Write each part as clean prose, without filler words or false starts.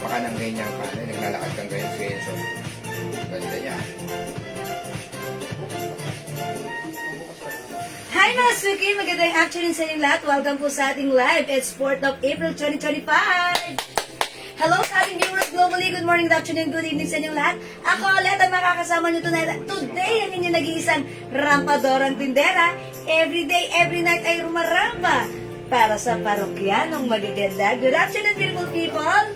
pa ka ng ganyan ka, naglalakad kang ganyan sa Enzo. Ganda niya. Hi mga Suki! Magandang afternoon sa inyong lahat. Welcome po sa ating live. It's 4th of April 2025. Hello sa ating viewers globally. Good morning, good afternoon, good evening sa inyong lahat. Ako ulit ang makakasama nyo tonight. Today, ang inyong nag-iisang rampadorang tindera. Every day, every night ay rumaramba para sa parokyanong magaganda. Good afternoon, beautiful people!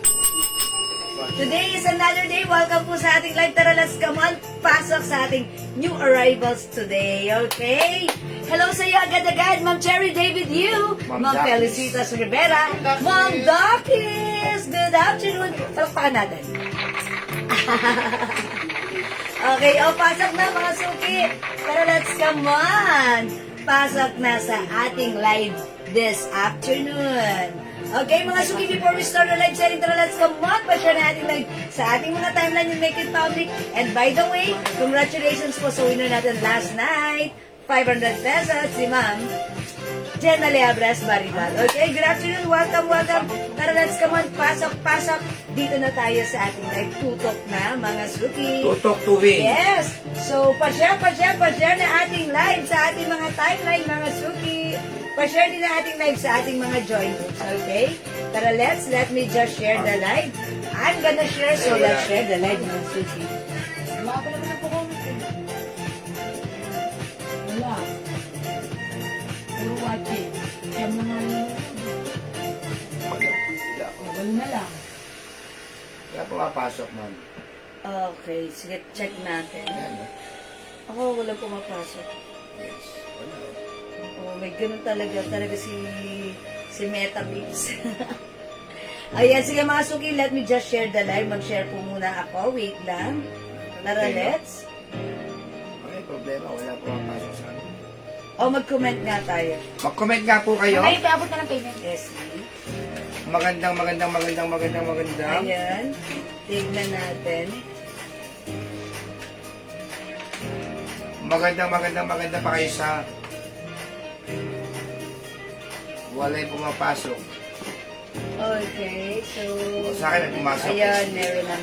Today is another day. Welcome po sa ating live. Tara, let's come on. Pasok sa ating new arrivals today. Okay? Hello sa iyo agad-agad. Ma'am Cherry David Yu. Ma'am Felicitas Rivera. Ma'am Dakis. Good afternoon. Palakpakan natin. Okay, pasok na mga suki. Tara, let's come on. Pasok na sa ating live this afternoon. Okay, mga suki, before we start the live setting, tara, let's come on, pa-share na ating live sa ating mga timeline and make it public. And by the way, congratulations po sa winner natin last night, 500 pesos, si Ma'am Jenna Leabres Baribal. Okay, good afternoon, welcome. Tara, let's come on, pasok. Dito na tayo sa ating live, tutok na, mga suki. Tutok tuwing. Yes! So, pa-share na ating live sa ating mga timeline, mga suki. Pa-share din na ating live sa ating mga join groups, okay? Tara, let me just share the live. I'm gonna share, so let's share the live, mga suki. Wala pa naman ang pa-comment eh. Wala. Puro watching. Kaya mga wala na lang. Kaya pumapasok, ma'am. Okay, sige, check natin. Yan, Ako, walang pumapasok. yes. Wala. Oh, may ganun talaga si Metabits. Ayan, sige mga suki, let me just share the live. Mag-share po muna ako. Wait lang. Tara, let's. May problema, wala pumapasok sa akin. Mag-comment nga tayo. Mag-comment nga po kayo. May paabot na ng payment. Yes, Magandang. ayan. Tignan natin. Magandang pa kayo sa walay pumapasok. Okay, so... Sa akin ay pumasok. Ayan, meron na.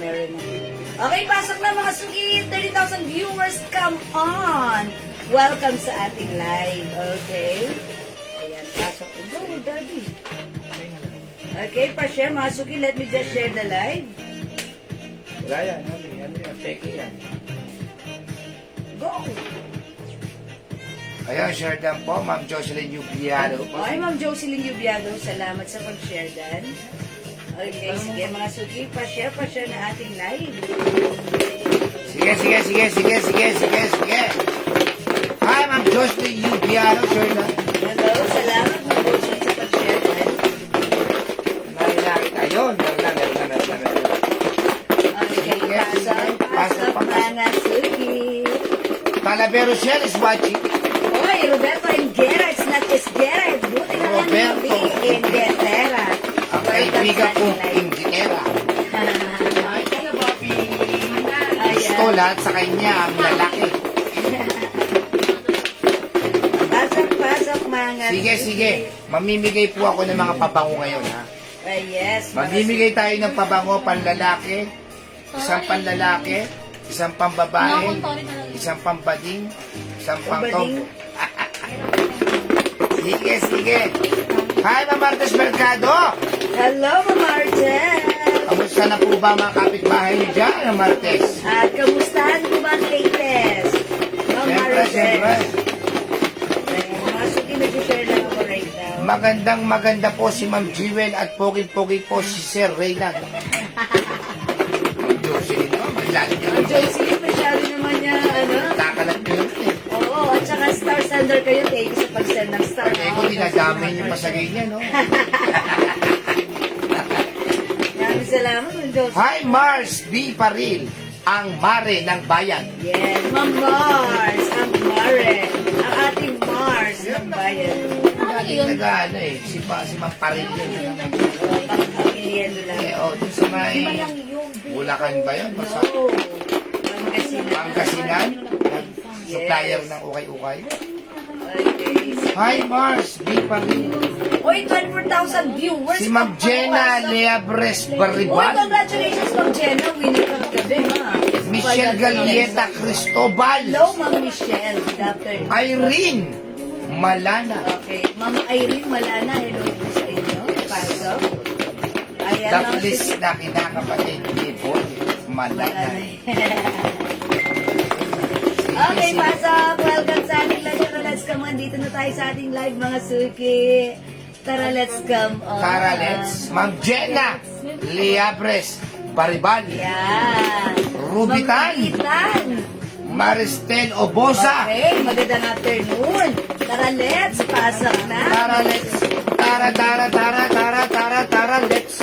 Okay, pasok na mga suki. 30,000 viewers, come on! Welcome sa ating live, okay? Ayan, pasok. Go, daddy. Okay, pa-share mga suki. Let me just share the live. Wala yan. Ano yan? Peke yan. Go! Ayan, share dan po, Ma'am Jocelyn Yubiado. Okay, Ma'am Jocelyn Yubiado, salamat sa pag-share dan. Okay, sige mga suki, pa-share na ating live. Sige. Hi, Ma'am Jocelyn Yubiado, share dan. Hello, salamat Ma'am Jocelyn sa pag-share dan. Nari tayo. Meron na. Okay, pasok mga suki. Talavero Shell is watching. Hoy, Roberto Engera, it's not Esguera, it's buti na lang Roberto. yung Engera. Ang kaibigan kong inginera. Ay, kaya Bobby. Gusto lahat sa kanya, ang lalaki. Pasok mga Sige. Mamimigay po ako ng mga pabango ngayon, ha? Yes. mga Mamimigay tayo ng pabango panlalaki, isang panlalaki, isang pambabae, isang pambading, isang pangtombo. Sige. Hi, Ma'am Martes Mercado! Hello, Ma'am Martes! Kamusta na po ba mga kapitbahay niyo dyan, Ma'am Martes? At kamustahan po ba ang latest? Ma'am Martes. Siyempre. Mga suki, nag-share lang ako right now. Maganda po si Ma'am Jewel at pogi-pogi po si Sir Reynald. Ma'am Jocelyn, no? Malaki niyo. Ang Jocelyn, masyado naman niya, Takalat niyo yun, eh. Oo, at saka star sender kayo, thank you sa pag-send ng star. Eh, kung dinadamay niyo pa sa ganyan, no? Maraming salamat, Ma'am Jocelyn. Hi, Mars B. Paril, ang mare ng bayan. Yes, Ma'am Mars, ang Mare, ang ating Mars ng bayan. Lagi nag-ano eh, si Ma'am Paril yun. Pag-apiliendo lang. Dun sa may Bulacan ba yun? Basta Oo, Pangasinan. Pangasinan, supplier ng ukay-ukay. Okay. Hi Mars, di pa rin. Uy, 24,000 viewers. Si Ma'am Jenna Papasok. Leabres Uy, Barribal. congratulations, Ma'am Jenna. Winner ka kagabi, ha? Michelle Galieta Cristobal. Hello, Ma'am Michelle. Good afternoon. Irene Malana. Okay. Ma'am Irene Malana, hello po sa inyo. Pasok. Ayan, The Ma'am please na kinakapatid ni Boy Malana. Okay, pasok. Welcome sa ating live. Tara, let's come on. Dito na tayo sa ating live, mga suki. Tara, let's come on. Tara, let's. Ma'am Jenna Leabres Barribal. Yan. Rubitan. Rubitan. Maristel Obosa. Okay, magandang afternoon. Tara, let's. Pasok na. Tara, let's. Tara, tara, tara, tara, tara, tara, let's.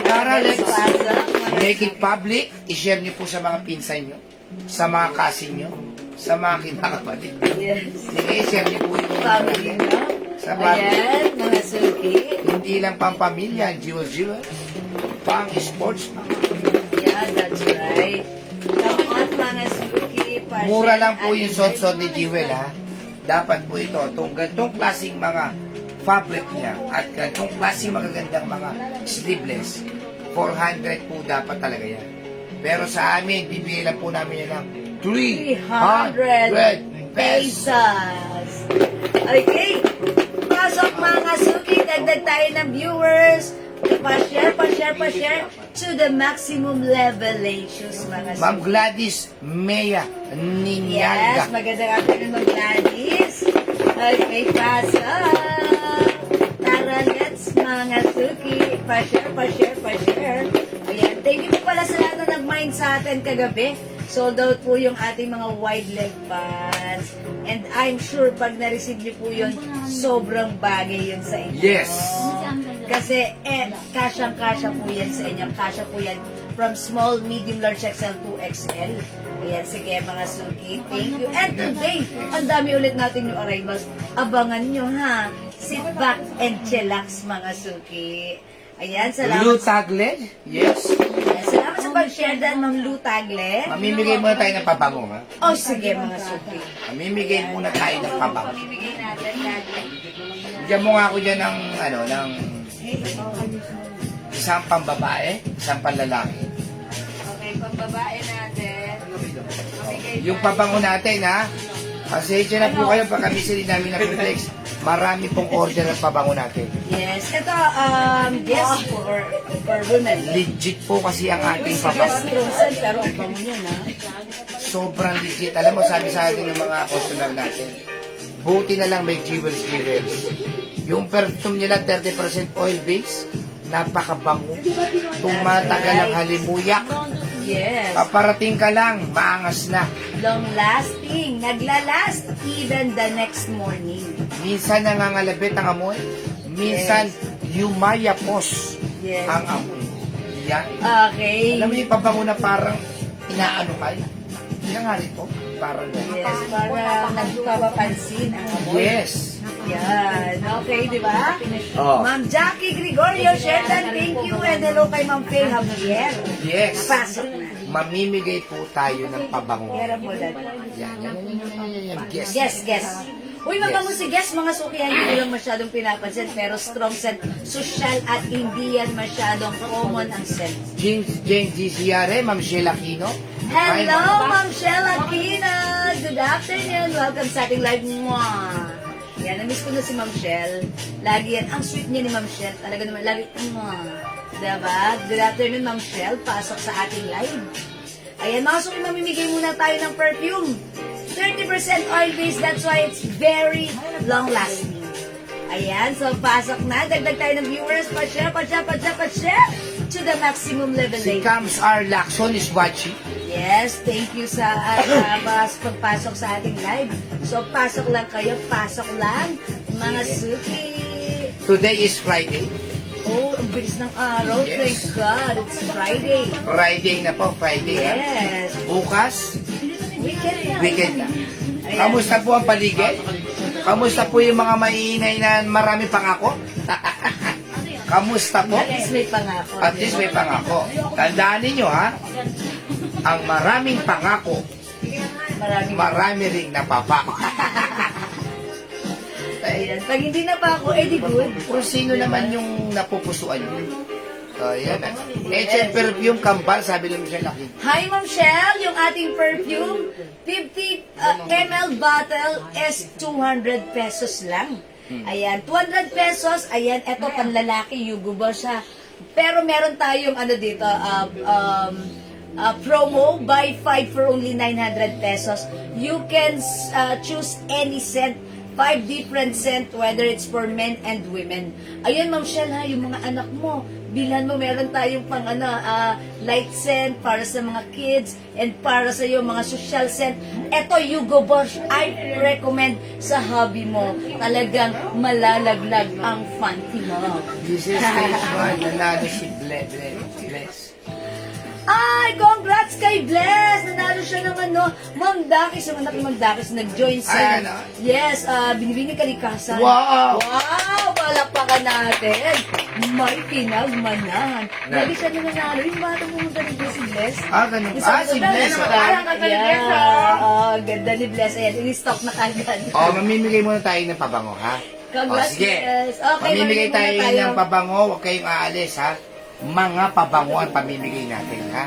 Tara, let's. Pasok. Make it public. I-share niyo po sa mga pinsan niyo, sa mga kasin niyo, sa mga kinakapatid. Yes. Sige, share niyo po yung Family, no? Sa family. Ayan, mga suki. Hindi lang pang pamilya, jewel, pang sports. Yeah, that's right. Come on, mga suki. Pa-share Mura lang po at yung sot-sot ni Jewel, ha? Dapat po ito, itong ganitong klaseng mga fabric niya at ganitong klaseng magagandang mga sleeveless, 400 po dapat talaga yan. Pero sa amin, bibigyan lang po namin yan ng 300 300 pesos. pesos. Okay. Pasok, mga suki. Dagdag tayo ng viewers. Pa-share to the maximum levelations, mga Ma'am suki. Gladys Mea Yes, Ninyaga. magandang afternoon, Ma'am Gladys. Okay, pasok. Tara, let's, mga suki. Pa-share. Ayan, thank you po pala sa lahat na nag-mind sa atin kagabi. Sold out po yung ating mga wide leg pants. And I'm sure pag na-receive niyo po yun, sobrang bagay yun sa inyo. Yes. Kasi, kasyang-kasya po yan sa inyo. Kasya po yan from small, medium, large XL to XL. Ayan, sige mga suki. Thank you. And today, ang dami ulit natin yung arrivals. Abangan nyo ha. Sit back and chillax mga suki. Ayan, salamat. Lou Tagle? Yes. Ayan, salamat sa pag-share dan, Ma'am Lou Tagle. Mamimigay muna tayo ng pabango, ha? Oh, sige mga suki. Mamimigay muna tayo ng pabango. Pamimigay natin, Tagle. Bigyan mo nga ako dyan ng, ng isang pambabae, isang panlalaki. Okay, pambabae natin. Pamigay Yung pabango natin, ha? Pasensya na po kayo pag kami sila namin na flex. Marami pong order ng pabango natin. Yes, ito, yes, for women. Legit po kasi ang ating Yes, pabango. Rosen, pero ang bango niya, na. Sobrang legit. Alam mo, sabi sa atin ng mga customer natin, buti na lang may jewels. Yung perfume nila, 30% oil base, napakabango. Tumatagal ang halimuyak. Yes. Paparating ka lang, maangas na. Long lasting. Naglalast even the next morning. Minsan nangangalabit ang amoy, minsan yumayapos Yes. ang amoy. Yan. Okay. Alam mo yung pabango na parang inaano ka? Yan nga rito. Parang Yes, para nagpapapansin ang amoy. Yes. Yan. Okay, di ba? Oh. Ma'am Jackie Gregorio, Shetan, thank you. And hello kay Ma'am Faye Javier. Yes. Pasok na. Mamimigay po tayo ng pabango. Kera mo lang. Yan. Yes. Yes. Uy, mabango si Guess, mga sukihan, hindi lang masyadong pinapansin, pero strong scent, social at hindi yan masyadong common ang scent. James DCR, Ma'am Sheila Aquino. Hi, Hello, Ma'am Shell Aquina! Good afternoon! Welcome sa ating live. Mwah! Yan, na-miss ko na si Ma'am Shell. Lagi yan. Ang sweet niya ni Ma'am Shell. Talaga naman, lagi, mwah! Diba? Good afternoon, Ma'am Shell. Pasok sa ating live. Ayan, mga suki, mamimigay muna tayo ng perfume. 30% oil-based, that's why it's very long-lasting. Ayan, so pasok na. Dagdag tayo ng viewers. Pa-share to the maximum level. Si Cams R. Lacson is watching. Yes, thank you sa pagpasok sa ating live. So, pasok lang kayo, pasok lang, mga suki. Today is Friday. Oh, ang bilis ng araw. Yes. Thank God, it's Friday. Friday na po, Friday. ha? Yes, Bukas, weekend na. weekend na. Ayan. Kamusta po ang paligid? Kamusta po yung mga maiinay na marami pangako? Kamusta po? At least may pangako. At least may pangako. Tandaan ninyo ha, ang maraming pangako, Maraming marami ring napapa. Ayan. Pag hindi na pa ako, di good. Kung sino naman yung napupusuan niyo. Yan. Nature perfume, kambal, sabi lang siya laki. Hi, Ma'am Shell. Yung ating perfume, 50 ml bottle is 200 pesos lang. Ayan, 200 pesos. Ayan, eto panlalaki, Hugo Boss ha. Pero meron tayong ano dito, promo, buy 5 for only 900 pesos. You can choose any scent, 5 different scent, whether it's for men and women. Ayun, Ma'am Shell ha, yung mga anak mo, bilhan mo, meron tayong pang light scent para sa mga kids and para sa iyo mga social scent. Eto, Hugo Boss, I recommend sa hobby mo. Talagang malalaglag ang fancy mo. This is stage 1, nanalo si Bless. Ay, congrats kay Bless! Nanalo siya ng Ma'am Dakis, yung anak ni Ma'am Dakis, nag-join sa... Ay, ganon? Yes, Binibining Kalikasan. Wow! Wow! Palakpakan natin! May pinagmanahan. Lagi siya na nanalo. Yung bata pumunta ni si Bless. Ganun. Si Bless. Parang kagad Bless, Ganda ni Bless. Ayan, in-stock na kagad. Mamimigay muna tayo ng pabango, ha? Congrats, Sige. Bless. Okay, Mamimigay mamimigay tayo tayo. ng pabango. Huwag kayong aalis, ha? Mga pabango ang pamimigay natin, ha?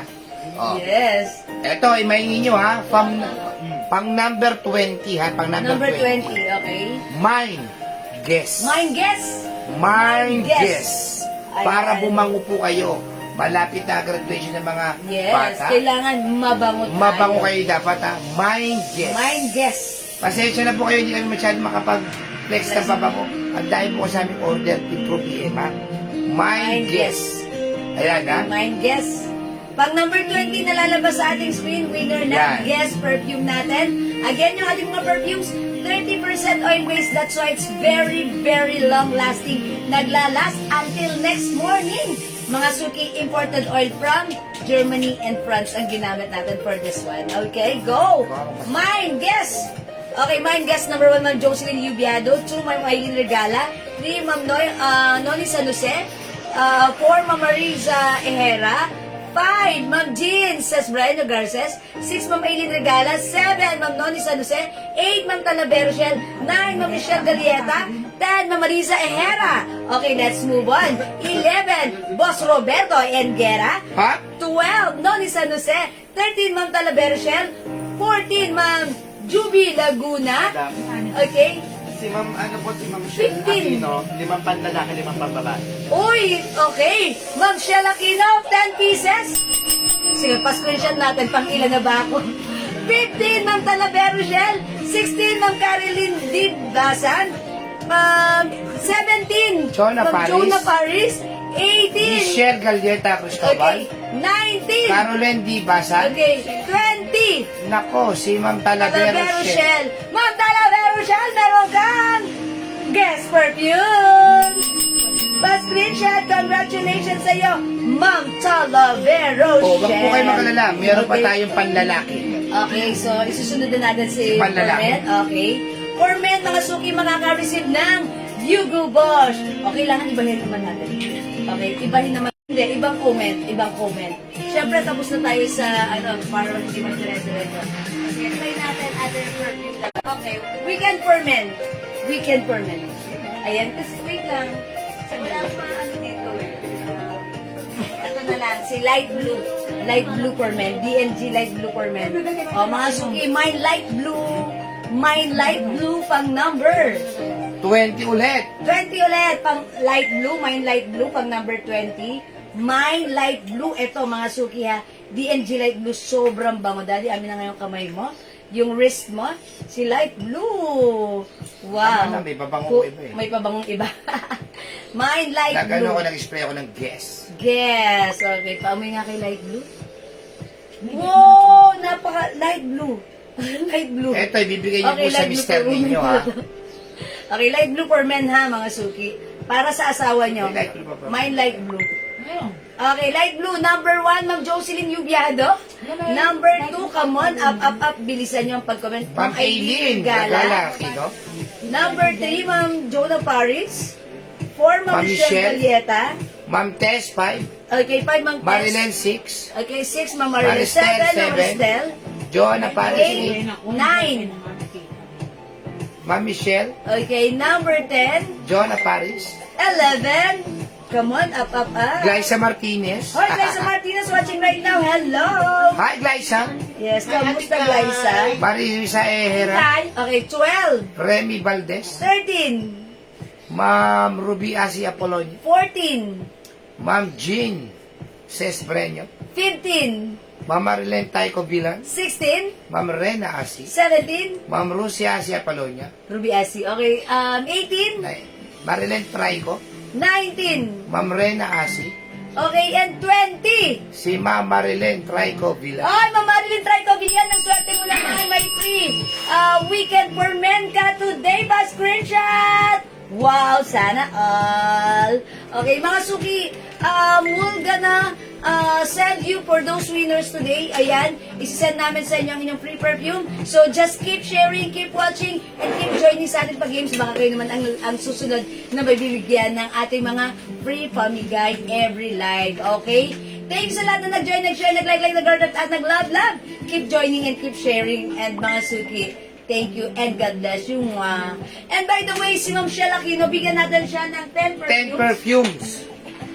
Yes. Ito, imaingin nyo, ha? Pang number 20, ha? Pang number, Number 20. 20, okay. Mind guess. Mind guess. Mind Guess. guess. Para Ayan. bumango po kayo. Malapit na graduation ng mga Yes, bata. kailangan mabango tayo. Mabango kayo dapat, ha? Mind guess. Mind guess. Pasensya na po kayo, hindi kami masyado makapag-flex ng pabango. Ang dahil po sa aming order, improve ha? Mind guess. Ayan, ha? Mind guess. Pag number 20 na lalabas sa ating screen, winner na Yan. guess perfume natin. Again, yung ating mga perfumes, 30% oil waste. That's why it's very, very long lasting. Naglalast until next morning. Mga Suki imported oil from Germany and France ang ginamit natin for this one. Okay, go! Mind guess! Okay, mind guess number 1, Ma'am Jocelyn Yubiado. 2, Ma'am Aileen Regala. 3, Ma'am Noni San Jose. 4, Ma'am Marisa Ehera. 5, Ma'am Jean says Brian Garces. 6, Ma'am Aileen Regala. 7, Ma'am Noni San Jose. 8, Ma'am Talavero Shell. 9, Ma'am Michelle Galieta. 10, Ma'am Marisa Ehera. Okay, let's move on. 11, Boss Roberto Engera. Ha? 12, Noni San Jose. 13, Ma'am Talavero Shell. 14, Ma'am Juby Laguna. Okay. Si Ma'am, si Ma'am Shell 15. Aquino, 5 panlalaki, 5 pambabae. Uy, okay. Ma'am Shell Aquino, 10 pieces. Sige, pa-screenshot natin pang ilan na ba ako. 15, Ma'am Talavero Shell. 16, Ma'am Caroline Dibasan. 17, Jonah Ma'am Paris. Jonah Paris. 18, Michelle Galieta okay. Cristobal. 19, Caroline D. Basan. okay. 20, Nako, si Ma'am Talavero Talavero Shell. Shell. Ma'am Talavero Shell, meron kang guest perfume. Pa-screenshot, congratulations sa iyo, Ma'am Talavero Oh, wag Shell. po kayo makalala. Meron pa Okay. tayong panlalaki. Okay, so isusunod na natin si Panlalaki. for men. Okay. For men, mga suki, makaka-receive ng Hugo Boss. Okay, kailangan ibahin naman natin. Okay, ibahin naman. Hindi, ibang comment. Siyempre, tapos na tayo sa, para hindi mag-dire-diretso. Okay, try natin other perfume lang. Okay, weekend for men. Ayan, kasi wait lang. Wala akong dito eh. Ito na lang, si Light Blue. Light Blue for men. DNG Light Blue for men. O, mga suki, Mine Light Blue pang number 20 ulit. 20 ulit, pang light blue, Mine Light Blue, pang number 20. Mine Light Blue, ito mga suki ha, DNG Light Blue, sobrang bango. Daddy, amin na nga yung kamay mo, yung wrist mo, si Light Blue. Wow. Tama na, may pabangong iba eh. May pabangong iba. Mine Light Nagano Blue. ko, nag-spray ako ng guess. Guess. Okay, paamoy nga kay Light Blue. Wow, napaka Light Blue. Light Blue. Eto, ibibigay niyo po sa Light blue mister for ninyo, women. ha? Okay, light blue for men ha, mga suki. Para sa asawa nyo. May light blue pa ba? Mine light blue. Ayun. Okay, light blue. Number 1, Ma'am Jocelyn Yubiado. Number 2, come on, up. Bilisan nyo ang pag-comment. Ma'am Aileen Gala. Kino? Number 3, Ma'am Jonah Paris. 4, Ma'am Ma'am Michelle Michelle. Galieta. Ma'am Tess, 5. Okay, 5, Ma'am Tess. Marilyn, 6. Okay, 6, Ma'am Marilyn. Maristel, 7, Ma'am 7. Maristel. Joanna Paris, 8, 9. Ma'am Michelle, Okay, number 10. Jonah Paris, 11. Come on, up. Glyza Martinez. Hoy, Glyza Martinez watching right now. Hello! Hi, Glyza. Yes, kamusta, Glyza? Marisa Ehera, Okay, 12. Remy Valdez, 13. Ma'am Ruby Asi Apolonio, 14. Ma'am Jean Cesbreño, 15. Ma'am Marilyn Taiko Bilan, 16. Ma'am Rena Asi, 17. Ma'am Rusia Asi Apolonio, Ruby Asi. Okay, 18. Marilyn Traico, 19. Ma'am Rena Asi, Okay, and 20. si Ma'am Marilyn Traico Bilan. Ay, Ma'am Marilyn Trico Villan, ang swerte mo naman, may free weekend for men ka today ba? Screenshot! Wow, sana all. Okay, mga suki, we're gonna send you for those winners today. Ayan, isisend namin sa inyo ang inyong free perfume. So, just keep sharing, keep watching, and keep joining sa ating pag-games. Baka kayo naman ang susunod na may bibigyan ng ating mga free pamigay every live. Okay? Thanks sa lahat na nag-join, nag-share, nag-like, nag-heart, at nag-love. Keep joining and keep sharing. And mga suki, thank you and God bless you. Mwah. And by the way, si Ma'am Shell Aquino, bigyan natin siya ng 10 perfumes. 10 perfumes.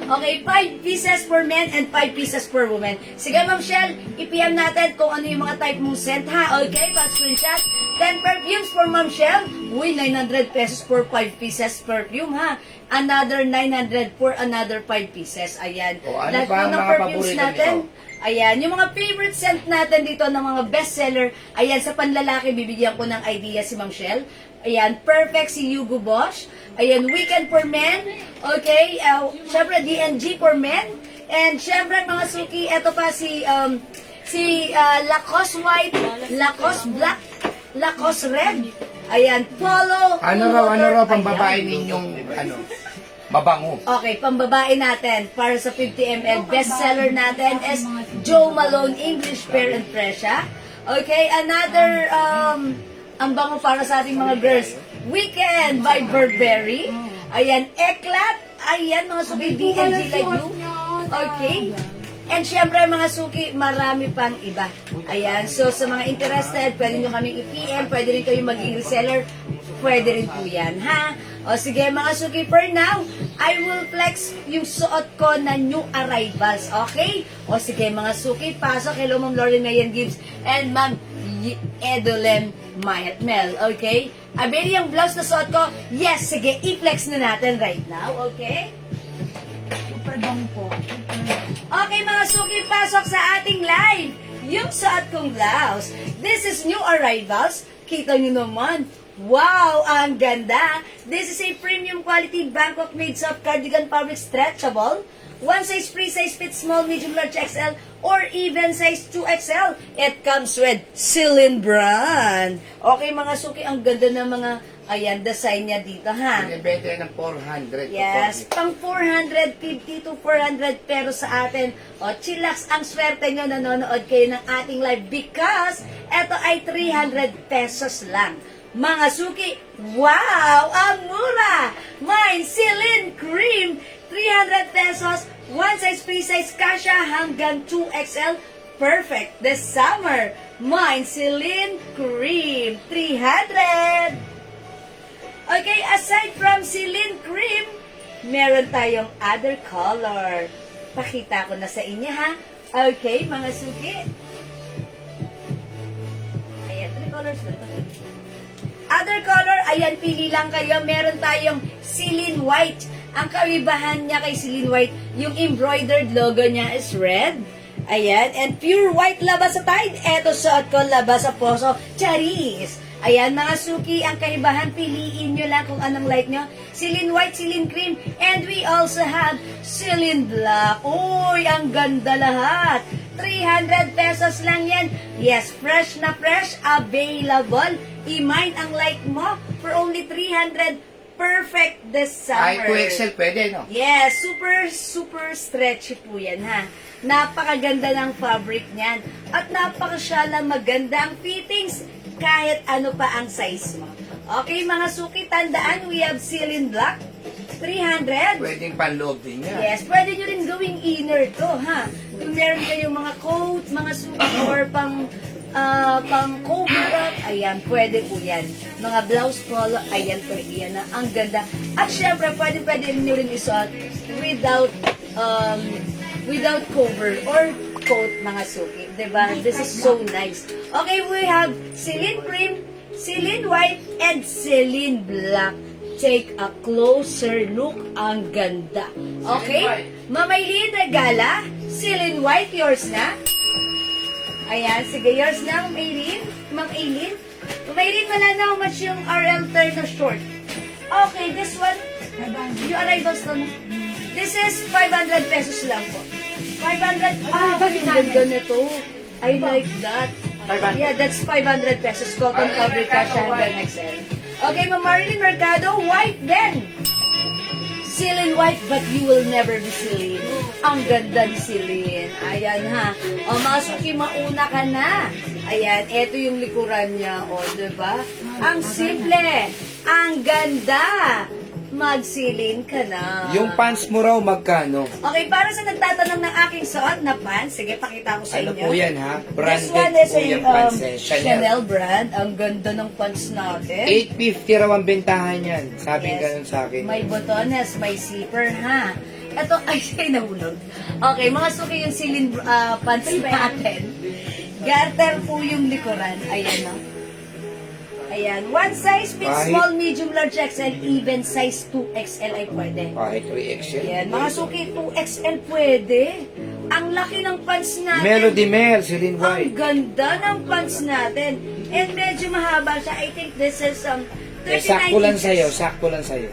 Okay, 5 pieces per men and 5 pieces per woman. Sige, Ma'am Shell, i-PM natin kung ano yung mga type mong scent, ha? Okay, pa-screenshot. 10 perfumes for Ma'am Shell. Uy, 900 pesos for 5 pieces perfume, ha? Another 900 for another 5 pieces. Ayan. O, ano Lahat ba ang po ng mga perfumes paborito natin. nito? Ayan, yung mga favorite scent natin dito ng mga bestseller. Ayan, sa panlalaki, bibigyan ko ng idea si Ma'am Shell. Ayan, perfect si Hugo Boss. Ayan, Weekend for Men. Okay, syempre DNG for Men. And syempre mga suki, eto pa si Lacoste White, Lacoste Black, Lacoste Red. Ayan, Polo. Ano raw pambabae ninyong mabango? Okay, pambabae natin para sa 50 ml. Bestseller natin is Joe Malone English Fair and Fresh, ha? Okay, another ang bango para sa ating mga girls. Weekend by Burberry. Ayan, Eclat. Ayan, mga suki, DNG like you. Okay. And syempre, mga suki, marami pang iba. Ayan, so sa mga interested, pwede nyo kaming i-PM, pwede rin kayong maging reseller, pwede rin po yan, ha? O sige, mga suki, for now, I will flex yung suot ko na new arrivals, okay? O sige, mga suki, pasok. Hello, Ma'am Lauren Mayan Gibbs and Ma'am Edolen Mayatmel, okay? Abeli yung blouse na suot ko, yes, sige, i-flex na natin right now, okay? Super bang po. Okay, mga suki, pasok sa ating live. Yung suot kong blouse. This is new arrivals. Kita nyo naman. Wow, ang ganda. This is a premium quality Bangkok made soft cardigan fabric stretchable. One size free size fits small, medium, large, XL, or even size 2XL. It comes with Celine brand. Okay, mga suki, ang ganda ng mga, ayan, design niya dito, ha? Binibenta yan ng 400. Yes, pang 450 to 400 pero sa atin. O, chillax ang swerte nyo, nanonood kayo ng ating live because eto ay 300 pesos lang. Mga suki, wow, ang mura! Mine, Celine Cream, 300 pesos, one size, free size, kasha hanggang 2XL. Perfect this summer. Mine, Celine Cream, 300. Okay, aside from Celine Cream, meron tayong other color. Pakita ko na sa inyo, ha? Okay, mga suki. Ayan, 3 colors na ito. Other color, ayan, pili lang kayo. Meron tayong Celine White. Ang kaibahan niya kay Celine White, yung embroidered logo niya is red. Ayan, and pure white labas sa tide. Eto suot ko, labas sa poso. Charis! Ayan, mga suki, ang kaibahan, piliin nyo lang kung anong like nyo. Celine White, Celine Cream, and we also have Celine Black. Uy, ang ganda lahat. 300 pesos lang yan. Yes, fresh na fresh, available. I-mine ang like mo for only 300. Perfect this Ay, summer. 2XL pwede, no? Yes, super stretchy po yan, ha? Napakaganda ng fabric niyan. At napakasyala maganda ang fittings kahit ano pa ang size mo. Okay, mga suki, tandaan, we have Celine Black, 300. Pwedeng panloob din yan. Yes, pwede nyo rin gawing inner to, ha? Kung meron kayong mga coat, mga suki, or pang pang cover up, ayan, pwede po yan. Mga blouse polo, ayan, pwede yan. Ang ganda. At syempre, pwede nyo rin isuot without cover or coat, mga suki. Diba? This is so nice. Okay, we have Celine Cream, Celine White, and Celine Black. Take a closer look. Ang ganda. Okay? Mamaylin Regala, Celine White, yours na. Ayan, sige, yours na, Ma'am Aileen. Ma'am Aileen. Ma'am Aileen, wala na how much yung RL Turner short. Okay, this one, you arrivals to, this is 500 pesos lang po. 500, ang ganda nito. I like that. 500. Yeah, that's 500 pesos. Cotton fabric siya hanggang XL. Okay, Ma'am Marilyn Mercado, white then. Celine White, but you will never be Celine. Ang ganda ni Celine. Ayan ha. O, mga suki, mauna ka na. Ayan, eto yung likuran niya. O, diba? Ang simple. Ang ganda. Mag-Celine ka na. Yung pants mo raw, magkano? Okay, para sa nagtatanong ng aking suot na pants, sige, pakita ko sa Ano inyo. po yan, ha? This Branded one is po yung pants, eh. Chanel brand. Ang ganda ng pants natin. 850 raw ang bentahan yan. Sabi Yes. ganun sa akin. May botones, may zipper, ha? Ito, ay, siya nahulog. Okay, mga suki yung silin pants natin. Garter po yung likuran. Ayan, no? Ayan. One size fits Kahit- small, medium, large, XL, even size 2XL ay pwede. Kahit 3XL. Ayan. Mga suki, 2XL pwede. Ang laki ng pants natin. Melody Mel, Celine Ang White. ganda ng pants natin. And medyo mahaba siya. I think this is 39 Sakto lang inches. sa'yo, sakto lang sa'yo.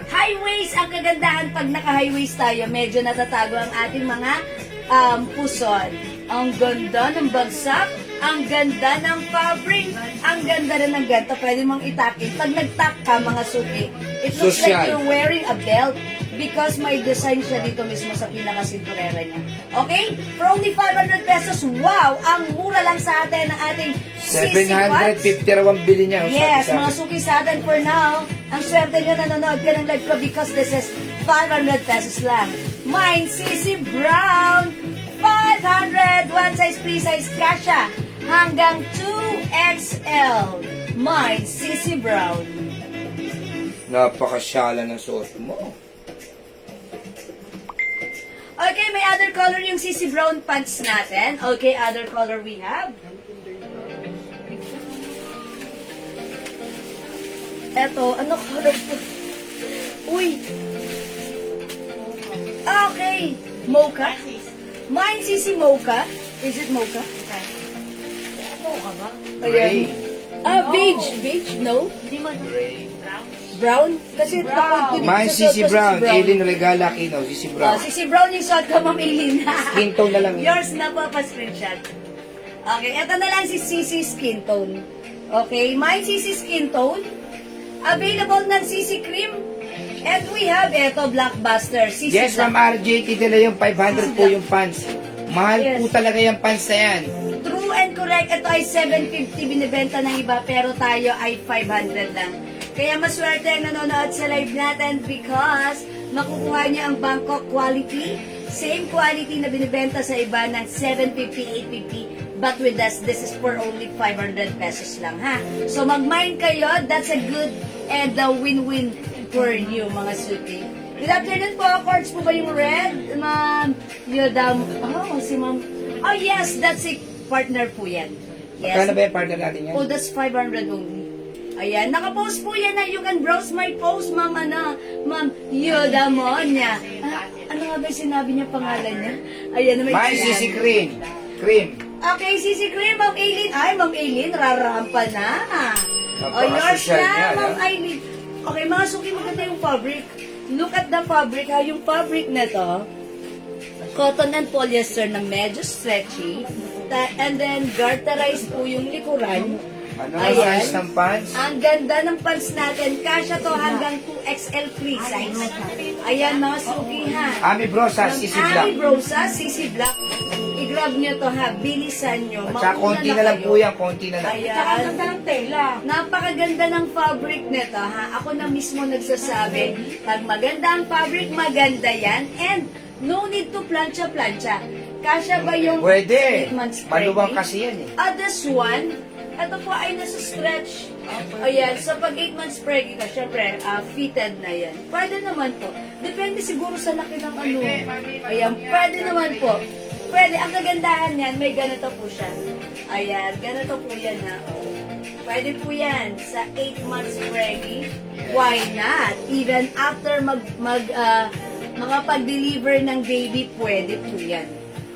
High waist, ang kagandahan pag naka-high waist tayo, medyo natatago ang ating mga puson. Ang ganda ng bagsak, ang ganda ng fabric, ang ganda rin ng ganito. Pwede mong itakit. Pag nag-tuck ka, mga suki, it looks like Social. you're wearing a belt because may design siya dito mismo sa pinaka-sinturera niya. Okay? For only 500 pesos, wow! Ang mura lang sa atin ng ating CC Pants. 750 raw ang bili niya. Yes, sabi mga sa akin. suki sa atin for now. Ang swerte nyo nanonood ka ng live ko because this is 500 pesos lang. Mine, CC Brown, 500. One size, free size, kasha. Hanggang 2XL. Mine, CC Brown. Napakasyala ng suot mo. Okay, may other color yung CC Brown pants natin. Okay, other color we have. Eto, ano color po? Uy! Okay! Mocha? Mine CC Mocha. Is it Mocha? Mocha ba? Gray. Beige. Beige? No? Brown? Kasi takot yun. Mine, Sa CC suot ko, Brown. Aileen Regala, Kino, CC Brown. CC Brown yung suot ko, Ma'am Aileen. Skin tone na lang. Yours na po, pa-screenshot. Okay, eto na lang si CC Skin Tone. Okay, my CC Skin Tone. Available ng CC Cream. And we have eto, Blockbuster. CC Yes, Black. ma'am, RJ, nila yung 500 po yung pants. Mahal Yes. po talaga yung pants na yan. True and correct. Ito ay 750 binibenta ng iba, pero tayo ay 500 lang. Kaya maswerte ang nanonood sa live natin because makukuha niya ang Bangkok quality. Same quality na binibenta sa iba ng 750, 850. But with us, this is for only 500 pesos lang, ha? So mag-mind kayo. That's a good and a win-win for you, mga suki. Good afternoon po. Cards po ba yung red? Ma'am, Yodam. Oh, si ma'am. Oh, yes. That's a partner po yan. Yes. Magkano ba yung partner natin yan? Oh, that's 500 only. Ayan, nakapost po yan na you can browse my post, ma'am, ma'am, Yodamonia. Ano nga ba yung sinabi niya pangalan niya? Ayan, may Mine, CC Cream. Cream. Okay, CC Cream, Ma'am Aileen. Ay, Ma'am Aileen, rarampa na. O, yours Napaka-social na, niya, Ma'am no? Aileen. Okay, mga suki, maganda yung fabric. Look at the fabric, ha. Yung fabric na to, cotton and polyester na medyo stretchy. And then, garterized po yung likuran. Ano ang Ayan. size ng pants? Ang ganda ng pants natin. Kasya to hanggang 2XL free size. Ayan, mga suki, ha. Ami Brosa, CC Black. Ami Brosa, CC Black. I-grab nyo to, ha. Bilisan nyo. At saka Mauna konti na lang kayo. po yan, konti na lang. Ayan. ng tela. Napakaganda ng fabric nito, ha. Ako na mismo nagsasabi, pag maganda ang fabric, maganda yan. And no need to plancha-plancha. Kasya ba yung Pwede. 8 months Maluwang pregnant? kasi yan eh. This one, ito po ay nasa stretch. Ayan, so pag 8 months pregnant ka, syempre, fitted na yan. Pwede naman po. Depende siguro sa laki ng ano. Ayan, pwede naman po. Pwede, ang kagandahan yan, may ganito po siya. Ayan, ganito po yan na. Pwede po yan sa 8 months pregnant. Why not? Even after makapag-deliver ng baby, pwede po yan.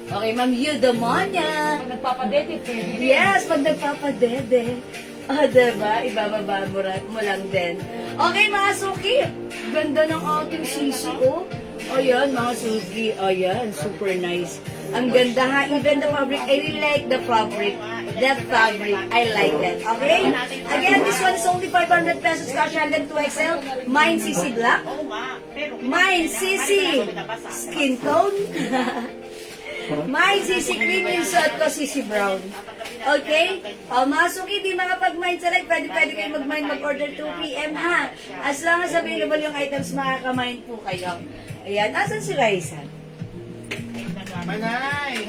Okay, Ma'am Eudamonia. Nagpapadete, pwede. Yes, pag nagpapadede. Diba? Ibababa mo lang din. Okay, mga suki. Ganda ng ating sisi, oh. Ayan, mga suki. Ayan, super nice. Ang ganda ha. Even the fabric. I really like the fabric. That fabric. I like that. Okay? Again, this one is only 500 pesos. Cash hanggang 2XL. Mine, CC Black. Mine, CC Skin Tone. Mine, CC Cream. Yung suot ko, CC Brown. Okay? Mga suki, di makapag-mind sa live. Pwede kayo mag-order 2 p.m. ha. As long as available yung items, makaka-mind po kayo. Ayan. Asan si Raisa? Manay!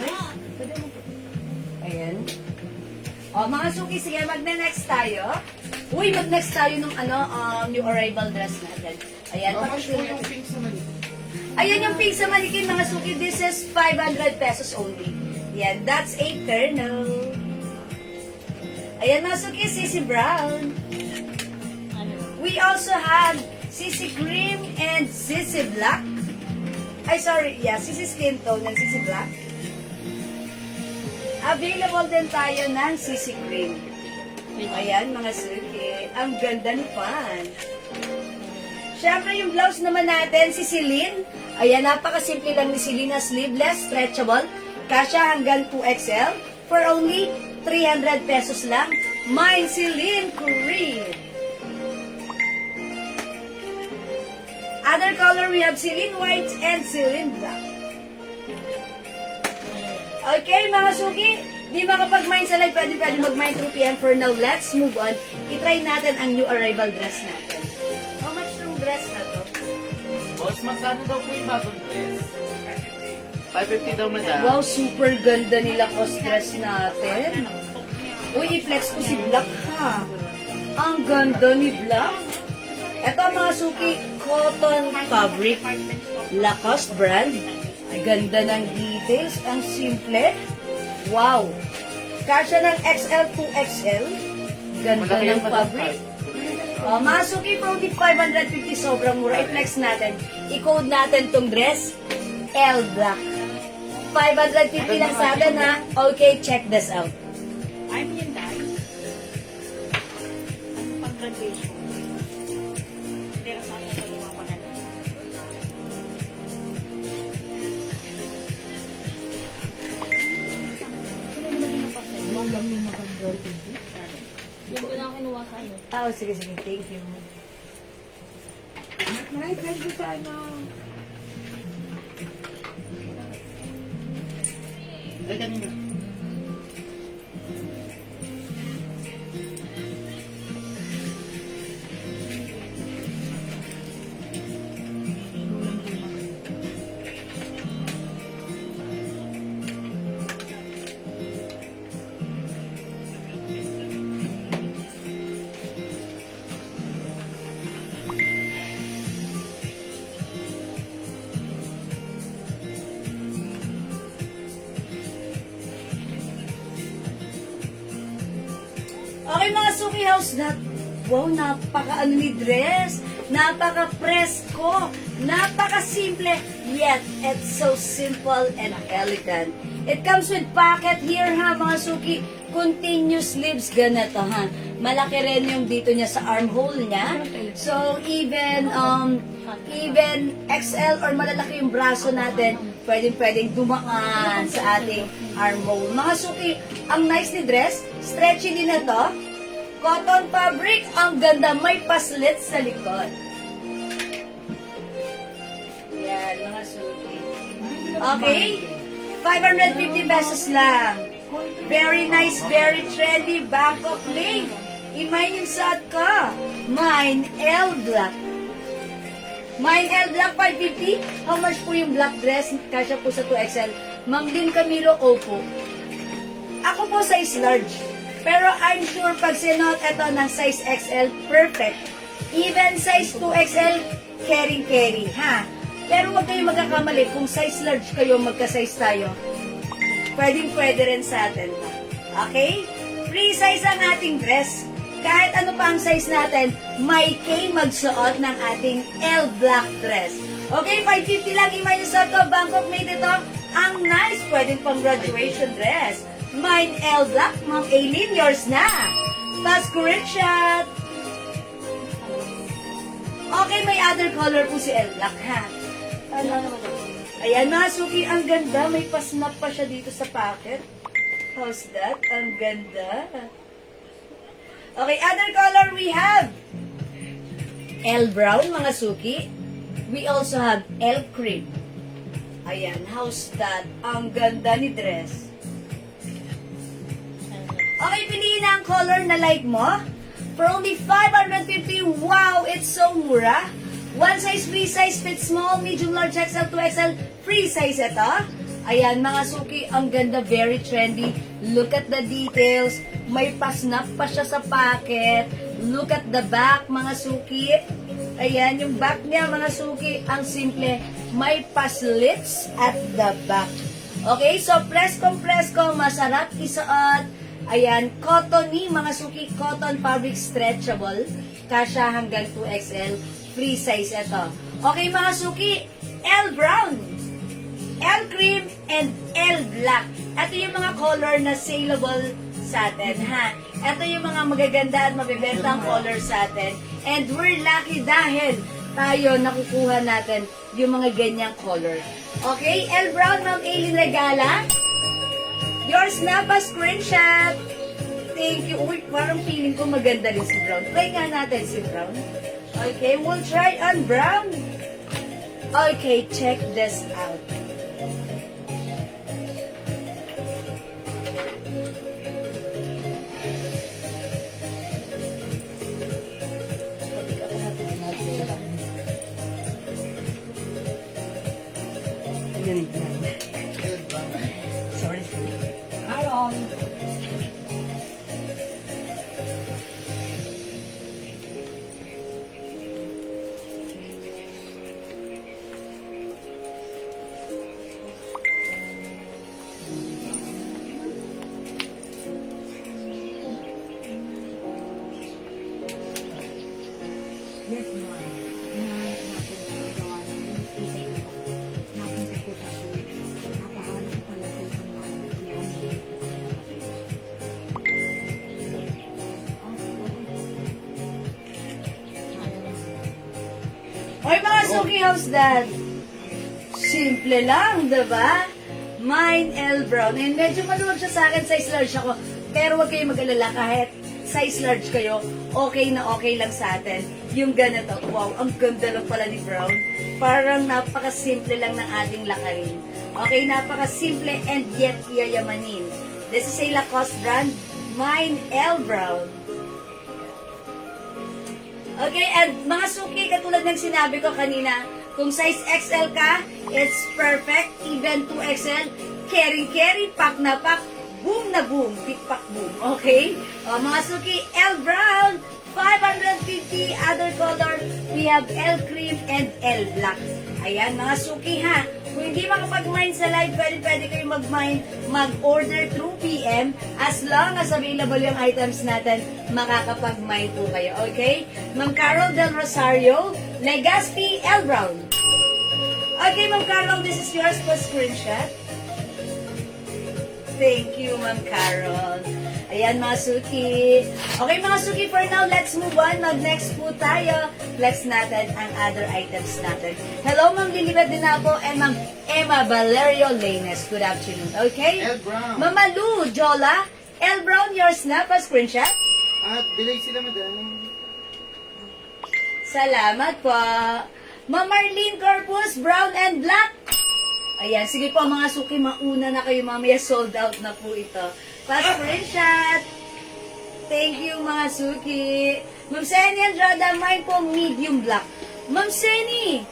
Ayan. Mga suki, sige, mag-next tayo. Uy, mag-next tayo nung new arrival dress natin. Ayan. How much po Tapos, yung pink sa mali? ayan yung pink sa manikin, mga suki. This is 500 pesos only. Yan, that's a kernel. Ayan, mga suki, CC Brown. We also have CC Cream and CC Black. CC Skin Tone and CC Black. Available din tayo ng CC Cream. Ayan, mga suki. Ang ganda ni Pan. Siyempre, yung blouse naman natin, si Celine. Ayan, napakasimple lang ni Celine na sleeveless, stretchable. Kasya hanggang 2XL for only 300 pesos lang. Mine, Celine Cream. Other color, we have Celine White and Celine Black. Okay, mga suki, di makapag-mine sa live, pwede mag-mine 2 p.m. For now, let's move on. I-try natin ang new arrival dress natin. How much yung dress na to? Boss, magkano daw po yung bagong dress? 550 daw, madam. Wow, super ganda nila cost dress natin. Uy, i-flex ko si Black ha. Ang ganda ni Black. Ito mga suki, cotton fabric. Lacoste brand. Ganda ng details. Ang simple. Wow. Kasya ng XL to XL. Ganda ng fabric. Mga suki, for only 550, sobrang mura. I-flex natin. I-code natin tong dress. L Black. 550 lang sa atin ha. Okay, check this out. I'm Hyundai. Ang pag-graduation. Hindi ka sana sa luwa ko na lang. Yung ko lang kinuha sa iyo. Sige. Thank you. Ay, pwede sa ano. Ay, kanina. Okay mga suki house na, wow, napaka ni dress, napaka presko, napaka simple, yet it's so simple and elegant. It comes with pocket here ha mga suki, continuous sleeves, ganito ha. Malaki rin yung dito niya sa armhole niya. So even XL or malalaki yung braso natin, pwedeng dumaan sa ating armhole. Mga suki, ang nice ni dress, stretchy din na to. Cotton fabric, ang ganda, may paslit sa likod. Yan, mga suki. Okay? 550 pesos lang. Very nice, very trendy, Bangkok link. I-mine yung suot ko. Mine, L Black. Mine, L Black, 550. How much po yung black dress? Kasya po sa 2XL. Ma'am Lynn Camilo, opo. Ako po size large. Pero I'm sure pag sinuot ito ng size XL, perfect. Even size 2XL, carry, ha? Pero huwag kayo magkakamali. Kung size large kayo, magka-size tayo. Pwede rin sa atin. Okay? Free size ang ating dress. Kahit ano pa ang size natin, may K magsuot ng ating L black dress. Okay, 550 lang yung suot ko. Bangkok made ito. Ang nice, pwedeng pang graduation dress. Mine L black, Ma'am Aileen, yours na. Fast screenshot. Okay, may other color po si L black, ha? Ayan, mga suki, ang ganda. May pasnap pa siya dito sa pocket. How's that? Ang ganda. Okay, other color we have L brown, mga suki. We also have L cream. Ayan, how's that? Ang ganda ni dress. Okay, piliin na ang color na like mo. For only 550, wow, it's so mura. One size, free size, fit small, medium, large, XL, 2XL, free size ito. Ayan, mga suki, ang ganda, very trendy. Look at the details. May pasnap pa siya sa pocket. Look at the back, mga suki. Ayan, yung back niya, mga suki, ang simple. May paslits at the back. Okay, so presko, masarap isuot. Ayan, cottony, mga suki, cotton fabric stretchable. Kasya hanggang 2XL. Free size ito. Okay, mga suki, L brown, L cream, and L black. Ito yung mga color na saleable sa atin, ha? Ito yung mga magaganda at mabibentang color sa atin. And we're lucky dahil tayo nakukuha natin yung mga ganyang color. Okay, L brown, Ma'am Aileen Regala. Yours na pa, screenshot. Thank you. Uy, parang feeling ko maganda rin si brown. Try nga natin si brown. Okay, we'll try on brown. Okay, check this out. Sorry. Aaron. Oy, mga suki, how's that? Simple lang, diba? Mine L brown. And medyo maluwag siya sa akin, size large ako. Pero huwag kayo mag-alala, kahit size large kayo, okay na okay lang sa atin. Yung ganito, wow, ang ganda lang pala ni brown. Parang napaka-simple lang ng ating lakarin. Okay, napaka-simple and yet yayamanin. This is a Lacoste brand, Mine L brown. Okay, and mga suki, katulad ng sinabi ko kanina, kung size XL ka, it's perfect. Even 2XL, carry, pack na pack, boom na boom, pick-pack boom. Okay? O, mga suki, L brown, 550. Other color, we have L cream and L black. Ayan, mga suki ha. Kung hindi makapag-mine sa live, pwede kayo mag-mine, mag-order through PM. As long as available yung items natin, makakapag-mine po kayo. Okay? Ma'am Carol Del Rosario, Legaspi L brown. Okay, Ma'am Carol, this is yours for screenshot. Thank you, Ma'am Carol. Ayan, mga suki. Okay, mga suki, for now, let's move on. Mag-next po tayo. Flex natin ang other items natin. Hello, Ma'am Lilibet Dinapo and Ma'am Emma Valerio Lanes. Good afternoon. Okay? L brown. Mama Lu Jola, L brown, yours na pa screenshot. At delay sila, madam. Salamat po. Ma'am Marlene Corpus, brown and black. Ayan, sige po mga suki, mauna na kayo mamaya, sold out na po ito. Fast screenshot. Thank you mga suki. Ma'am Seni Andrada, mine po medium black. Ma'am Seni,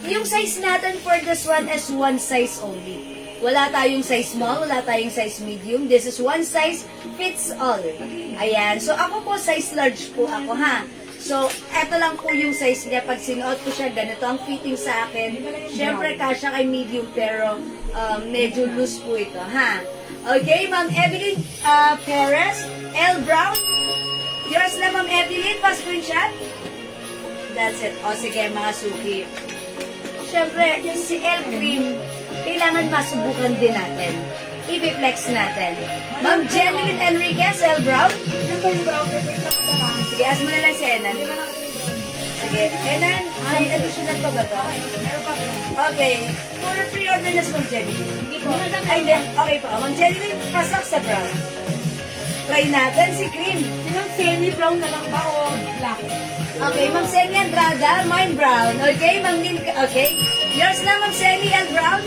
yung size natin for this one is one size only. Wala tayong size small, wala tayong size medium. This is one size fits all. Ayan. So, ako po, size large po ako, ha? So, eto lang po yung size niya. Pag sinuot ko siya, ganito ang fitting sa akin. Siyempre, kasya kay medium, pero medyo loose po ito, ha? Okay, Ma'am Evelyn Perez, L. Brown. Yours na, Ma'am Evelyn, pa-screenshot. That's it. O, sige, mga suki. Siyempre, si L. Cream, kailangan masubukan din natin. I-flex natin. Ma'am Jeneline Enriquez, L. Brown. Sige, as mo na lang si Enan. Sige, Enan, ay additional pa ba ito? Okay. For pre-order na si Ma'am Jeneline. Ay, hindi. Okay po. Ma'am Jeneline, pasok sa brown. Try natin si Cream. Sinong semi-brown na lang ba o black? Okay, Ma'am Sally Andrada, mine brown. Okay, Ma'am Lynn, okay. Yours na, Ma'am Sally, L. Brown.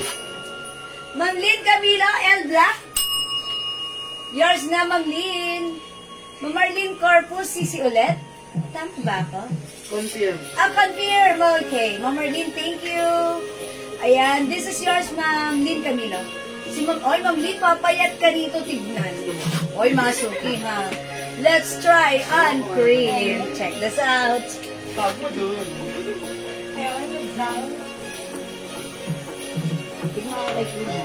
Ma'am Lynn Camilo, L. Black. Yours na, Ma'am Lynn. Ma'am Marlene Corpus, Sisi ulit. Tama ba ako? Confirm. Confirm. Okay. Ma'am Marlene, thank you. Ayan, this is yours, Ma'am Lynn Camilo. Si Ma'am, oy, Ma'am Lynn, papayat ka rito, tignan. Oy, mga suki, ha. Let's try on cream. Check this out. Tawag mo dun. Ayaw, yung brown. Tingnan ko kay cream, ha.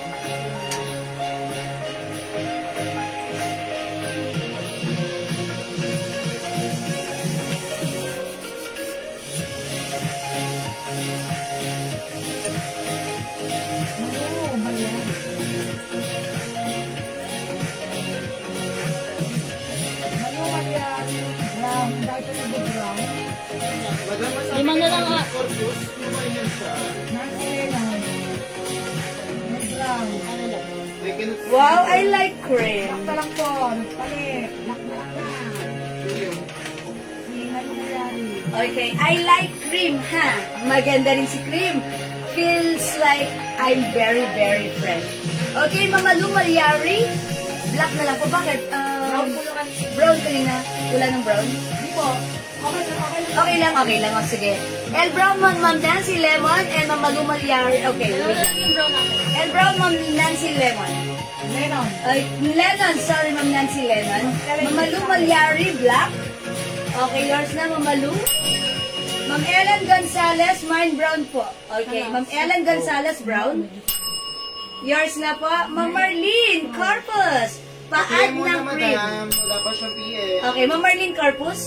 Oo, bayan. Ano kaya brown? Dahil ka nag-brown? Madam, masabi Limang na ka lang, ng ah. Corpus, kumain yan siya. Nasa lang. Nag-brown. They cannot see Wow, you. I like cream. Sakta lang po. Nagpalit. Laknak na. Yung- Singan mo yan. Okay, I like cream, ha? Maganda rin si cream. Feels like I'm very, very fresh. Okay, Mama Lu Mariari. Black na lang po. Bakit? Brown po naman. Brown kanina. Wala ng brown? Hindi po. Okay lang, okay lang. Okay lang, okay lang. O, sige. El Brown, Ma'am Nancy Lemon, and Mama Lu Mariari. Okay, wait lang. Yung brown natin. El Brown, Ma'am Nancy Lemon. Meron. Ay, Lennon, sorry, Ma'am Nancy Lennon. Mama Lu Mariari, black. Okay, yours na, Mama Lu. Ma'am Ellen Gonzalez, mine brown po. Okay, Ma'am Ellen Gonzalez, brown. Yours na po, Ma'am Marlene Corpus. Paad PM mo ng na, cream. madam. Wala pa siyang PM. Okay, Ma'am Marlene Corpus.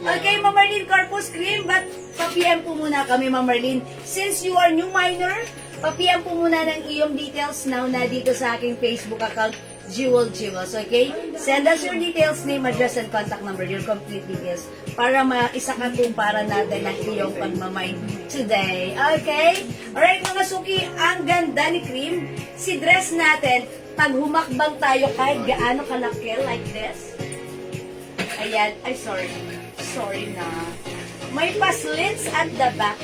Okay, Ma'am Marlene Corpus cream, but pa-PM po muna kami, Ma'am Marlene. Since you are new minor, pa-PM po muna ng iyong details now na dito sa aking Facebook account, Jewel Jewels, okay? Send us your details, name, address, and contact number, your complete details, para maisakatumparan natin ang iyong pagmamay today, okay? Alright, mga suki, ang ganda ni Cream. Si dress natin, pag humakbang tayo kahit gaano kalaki, like this. Ayan, ay sorry. Sorry na. May paslits at the back.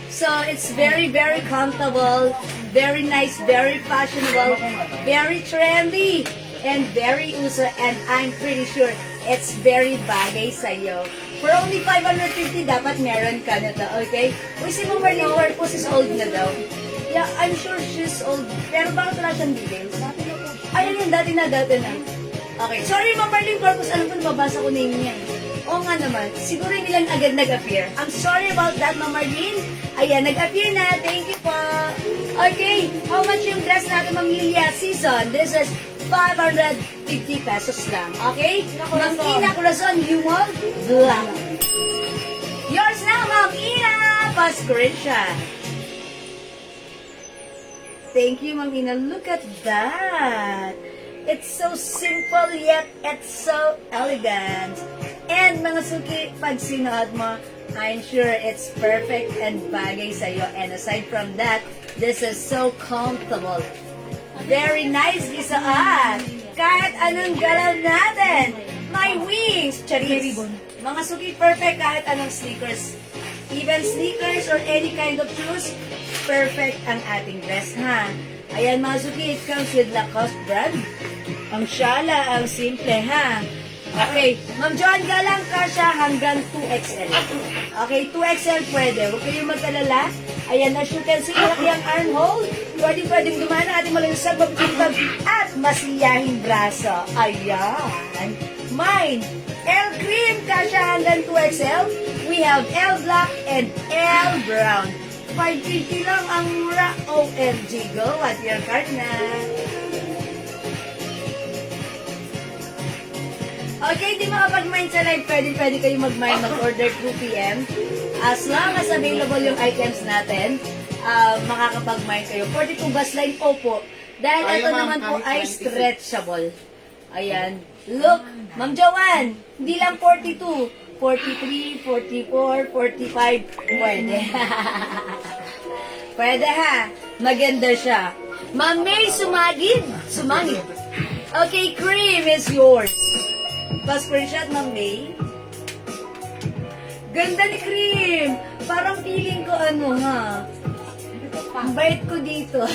So, it's very, very comfortable, very nice, very fashionable, very trendy, and very uso, and I'm pretty sure it's very bagay sa'yo. For only 550, dapat meron ka na to, okay? Uy, si Ma'am Marlene Corpus is old na daw. Yeah, I'm sure she's old. Pero bakit wala siyang details? Ayun yung dati na. Okay, sorry Ma'am Marlene Corpus, alam ko nababasa ko name niya. Oo nga naman, siguro hindi lang agad nag-appear. I'm sorry about that, Ma'am Marlene. Ayan, nag-appear na. Thank you po. Okay, how much yung dress natin, Ma'am Lilia? Season. This is 550 pesos lang. Okay? Ma'am Ina Corazon, Humol, black. Yours na, Ma'am Ina. Pa-screenshot. Thank you, Ma'am Ina. Look at that. It's so simple yet it's so elegant. And mga suki, pag sinuot mo, I'm sure it's perfect and bagay sa'yo. And aside from that, this is so comfortable. Very nice isuot. Kahit anong galaw natin. My wings, charis. Mga suki, perfect kahit anong sneakers. Even sneakers or any kind of shoes, perfect ang ating dress, ha? Ayan mga suki, it comes with Lacoste brand. Ang syala, ang simple, ha? Okay, Ma'am Joan Galang, kasha hanggang 2XL. Okay, 2XL pwede. Huwag kayong mag-alala. Ayan, as you can see, malaki ang armhole. Pwedeng dumaan ang ating malalusag, mapitag at masiyahing braso. Ayan. Mine, L cream, kasha hanggang 2XL. We have L black and L brown. 550 lang ang mura. OMG, go at your cart na. Okay, di makapag-mine sa live, pwede kayo mag-mine, mag-order 2 p.m. As long as available yung items natin, makakapag-mine kayo. 42 bus line, opo. Dahil ito naman po ay stretchable. Ayan. Look, Ma'am Joanne, hindi lang 42, 43, 44, 45, pwede. Pwede ha. Maganda siya. Ma'am May, sumagid. Okay, cream is yours. Pa-screenshot, Ma'am May. Ganda ni Cream. Parang feeling ko ang bait ko dito.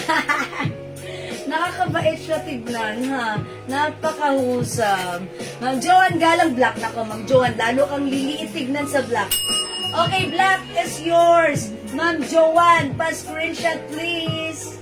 Nakakabait siya tignan, ha. Napakahusam. Ma'am Joan, Galang black. Nako, Ma'am Joan, lalo kang liliit tignan sa black. Okay, black is yours. Ma'am Joan, pa-screenshot please.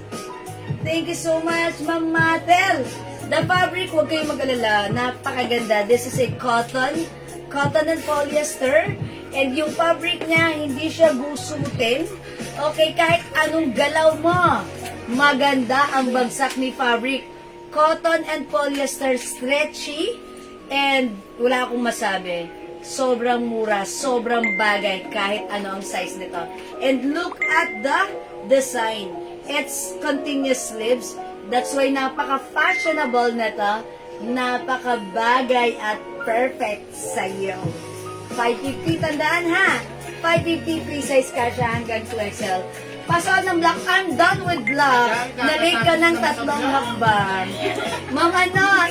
Thank you so much, Ma'am Matel. The fabric, huwag kayong mag-alala, napakaganda. This is a cotton and polyester. And yung fabric niya, hindi siya gusutin. Okay, kahit anong galaw mo, maganda ang bagsak ni fabric. Cotton and polyester, stretchy, and wala akong masabi. Sobrang mura, sobrang bagay, kahit ano ang size nito. And look at the design. It's continuous sleeves. That's why napaka-fashionable na to, napaka-bagay at perfect sa iyo. 550, tandaan ha, 550 free size ka siya hanggang 2XL. Pasok ng black, I'm done with black. Nalik ka ng 3 hakbang. Ma'am,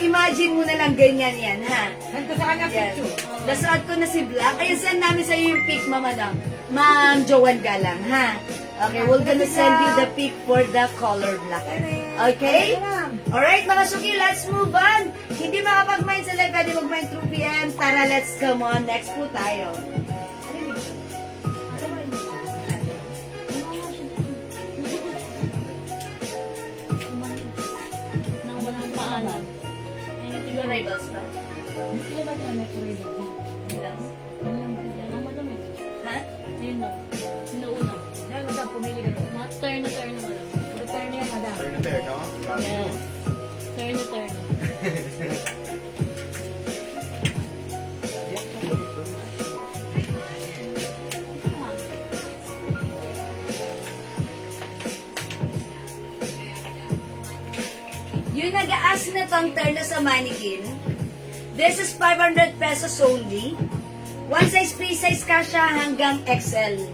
imagine mo na lang ganyan yan, ha? Yes. Nasuot ko na si black. Ayun, send namin sa iyo yung pic, Ma'am Joan Galang, ha? Okay, we're gonna send you the pic for the color black. Okay? Alright, mga suki, let's move on. Hindi makapag-mine sa live, pwede mag-mine through PM. Tara, let's come on. Next po tayo. Nang walang paalam. Yung rivals ba? Yan ang malamig. Ha? Ayun na. Sinuuna. Mga turn na lang. Yes. Turn na turn. Yung nag-aas na tong terno sa mannequin, this is 500 pesos only. One size, free size ka siya hanggang XL.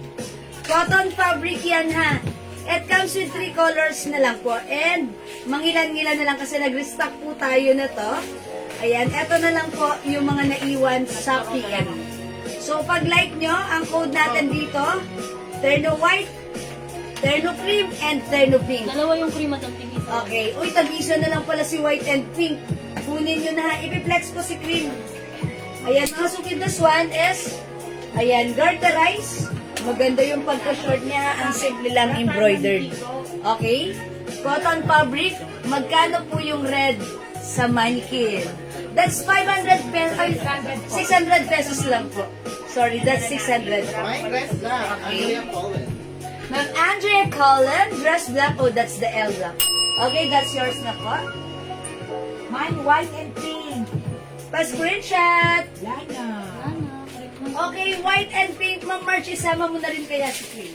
Cotton fabric yan ha. It comes with 3 colors na lang po. And mangilan-ngilan na lang kasi nag-restock po tayo na to. Ayan, eto na lang po yung mga naiwan sa PM. So pag like nyo, ang code natin dito, terno white, terno cream, and terno pink. Dalawa yung cream at ang pink isa. Okay. Uy, tag-isa na lang pala si white and pink. Kunin nyo na ha. Ipiplex ko si cream. Ayan, mga sukid na swan is, ayan, garterize. Maganda yung pagka-short niya. Ang simple lang embroidered. Okay? Cotton fabric. Magkano po yung red sa mannequin? That's 500 pesos. Ay, 600 pesos lang po. Sorry, that's 600. May dress black. Andrea Cullen. Ma'am Andrea Cullen, dress black. Oh, that's the L black. Okay, that's yours na po. Mine white and pink. Pa-screenshot. Lana. Okay, white and pink. Ma'am March, isama mo na rin kaya si Queen.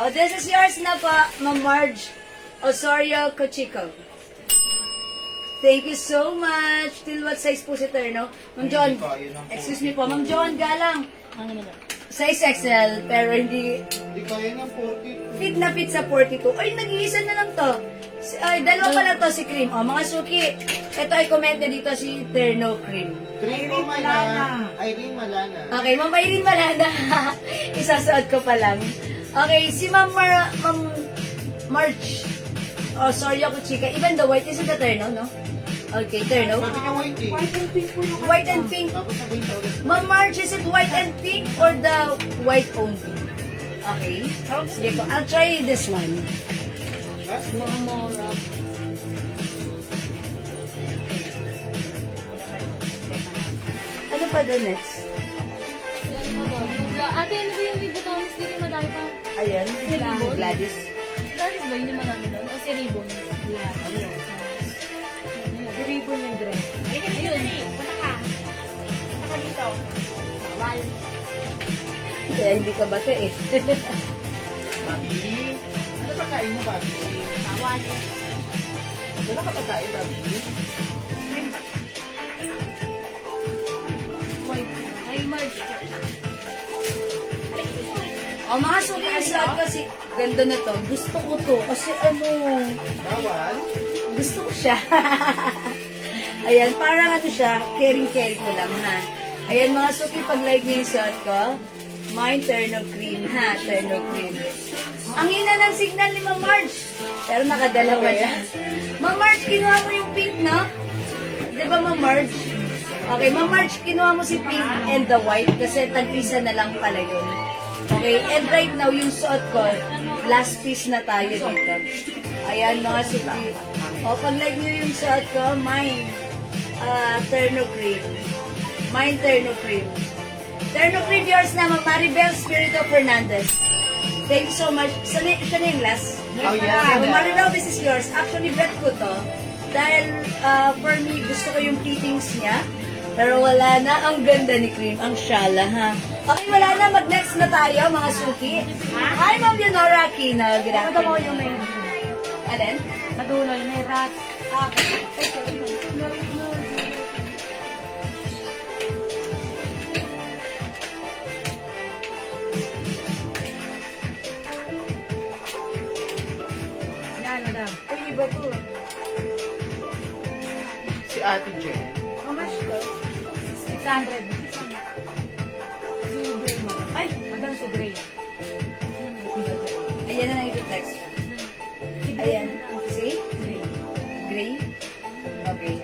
Oh, this is yours na po, Ma'am Marge Osorio Cochico. Thank you so much. Till what size po si Terno? Ma'am John, excuse me po. Ma'am John Galang, Ano na lang? size XL, pero hindi Hindi kaya ng 40. fit na fit sa 42. Ay, nag-iisa na lang to. Ay, dalawa pala to si Cream. O, mga suki, ito ay komento dito si Terno Cream. Cream o Malana. Irene Malana. Okay, Ma'am Irene Malana. Isasuot ko pa lang. Okay, si Ma'am March. Oh, sorry ako, chika. Even the white is it the Terno, no? Okay, terno. Sabi niya white eh. White and pink. Tapos sabi niya ulit. Ma'am Marge, is it white and pink or the white only? Okay. Sige po, I'll try this one. Ano pa the next? Ate, ano ba yung Vibutones? Hindi yung madami pa. Ayan, Gladys. Gladys ba yun yung madami doon? O si Ribbon? Ribbon yung dress. Ayun. Punta ka. Punta ka dito. Bawal. Kaya hindi ka bata eh. Babi, ano ba kain mo, Babi? Bawal. Ano ka pagkain, Babi? Ay, Marge. O mga suki yung suot kasi ganda na to. Gusto ko to. Kasi ano, Bawal? gusto ko siya. Ayan, parang ano siya, caring-caring ko lang ha. Ayan mga suki, pag like niyo yung suot ko, mine terno cream ha, terno cream. Ang hina ng signal ni Ma'am Marge. Pero nakadalawa yan. Ma'am Marge, kinuha mo yung pink, no? Di ba Ma'am Marge? Okay, Ma'am Marge, kinuha mo si pink and the white kasi tag-isa na lang pala yun. Okay, and right now, yung suot ko, last piece na tayo dito. Ayan, mga suki. O, pag like nyo yung suot ko, mine, terno cream. Mine, terno cream. Terno cream, yours naman, Maribel Spirito Fernandez. Thank you so much. Siya na yung last. Oh, yeah. So, Maribel, this is yours. Actually, bet ko to. Dahil, for me, gusto ko yung fittings niya. Pero wala na. Ang ganda ni Cream. Ang shala, ha? Okay, wala na. Mag-next na tayo, mga suki. Hi, Ma'am Leonora Aquino. Good Ano mo afternoon. yung may Alin? sa dulo, yung may rat. Yan, madam. Ay, iba to. Si Ate Jen. How much to? 600. Gray, madam. Ay, madam, si Gray. Ayan na lang yung text. Ayan. See? Gray? Okay.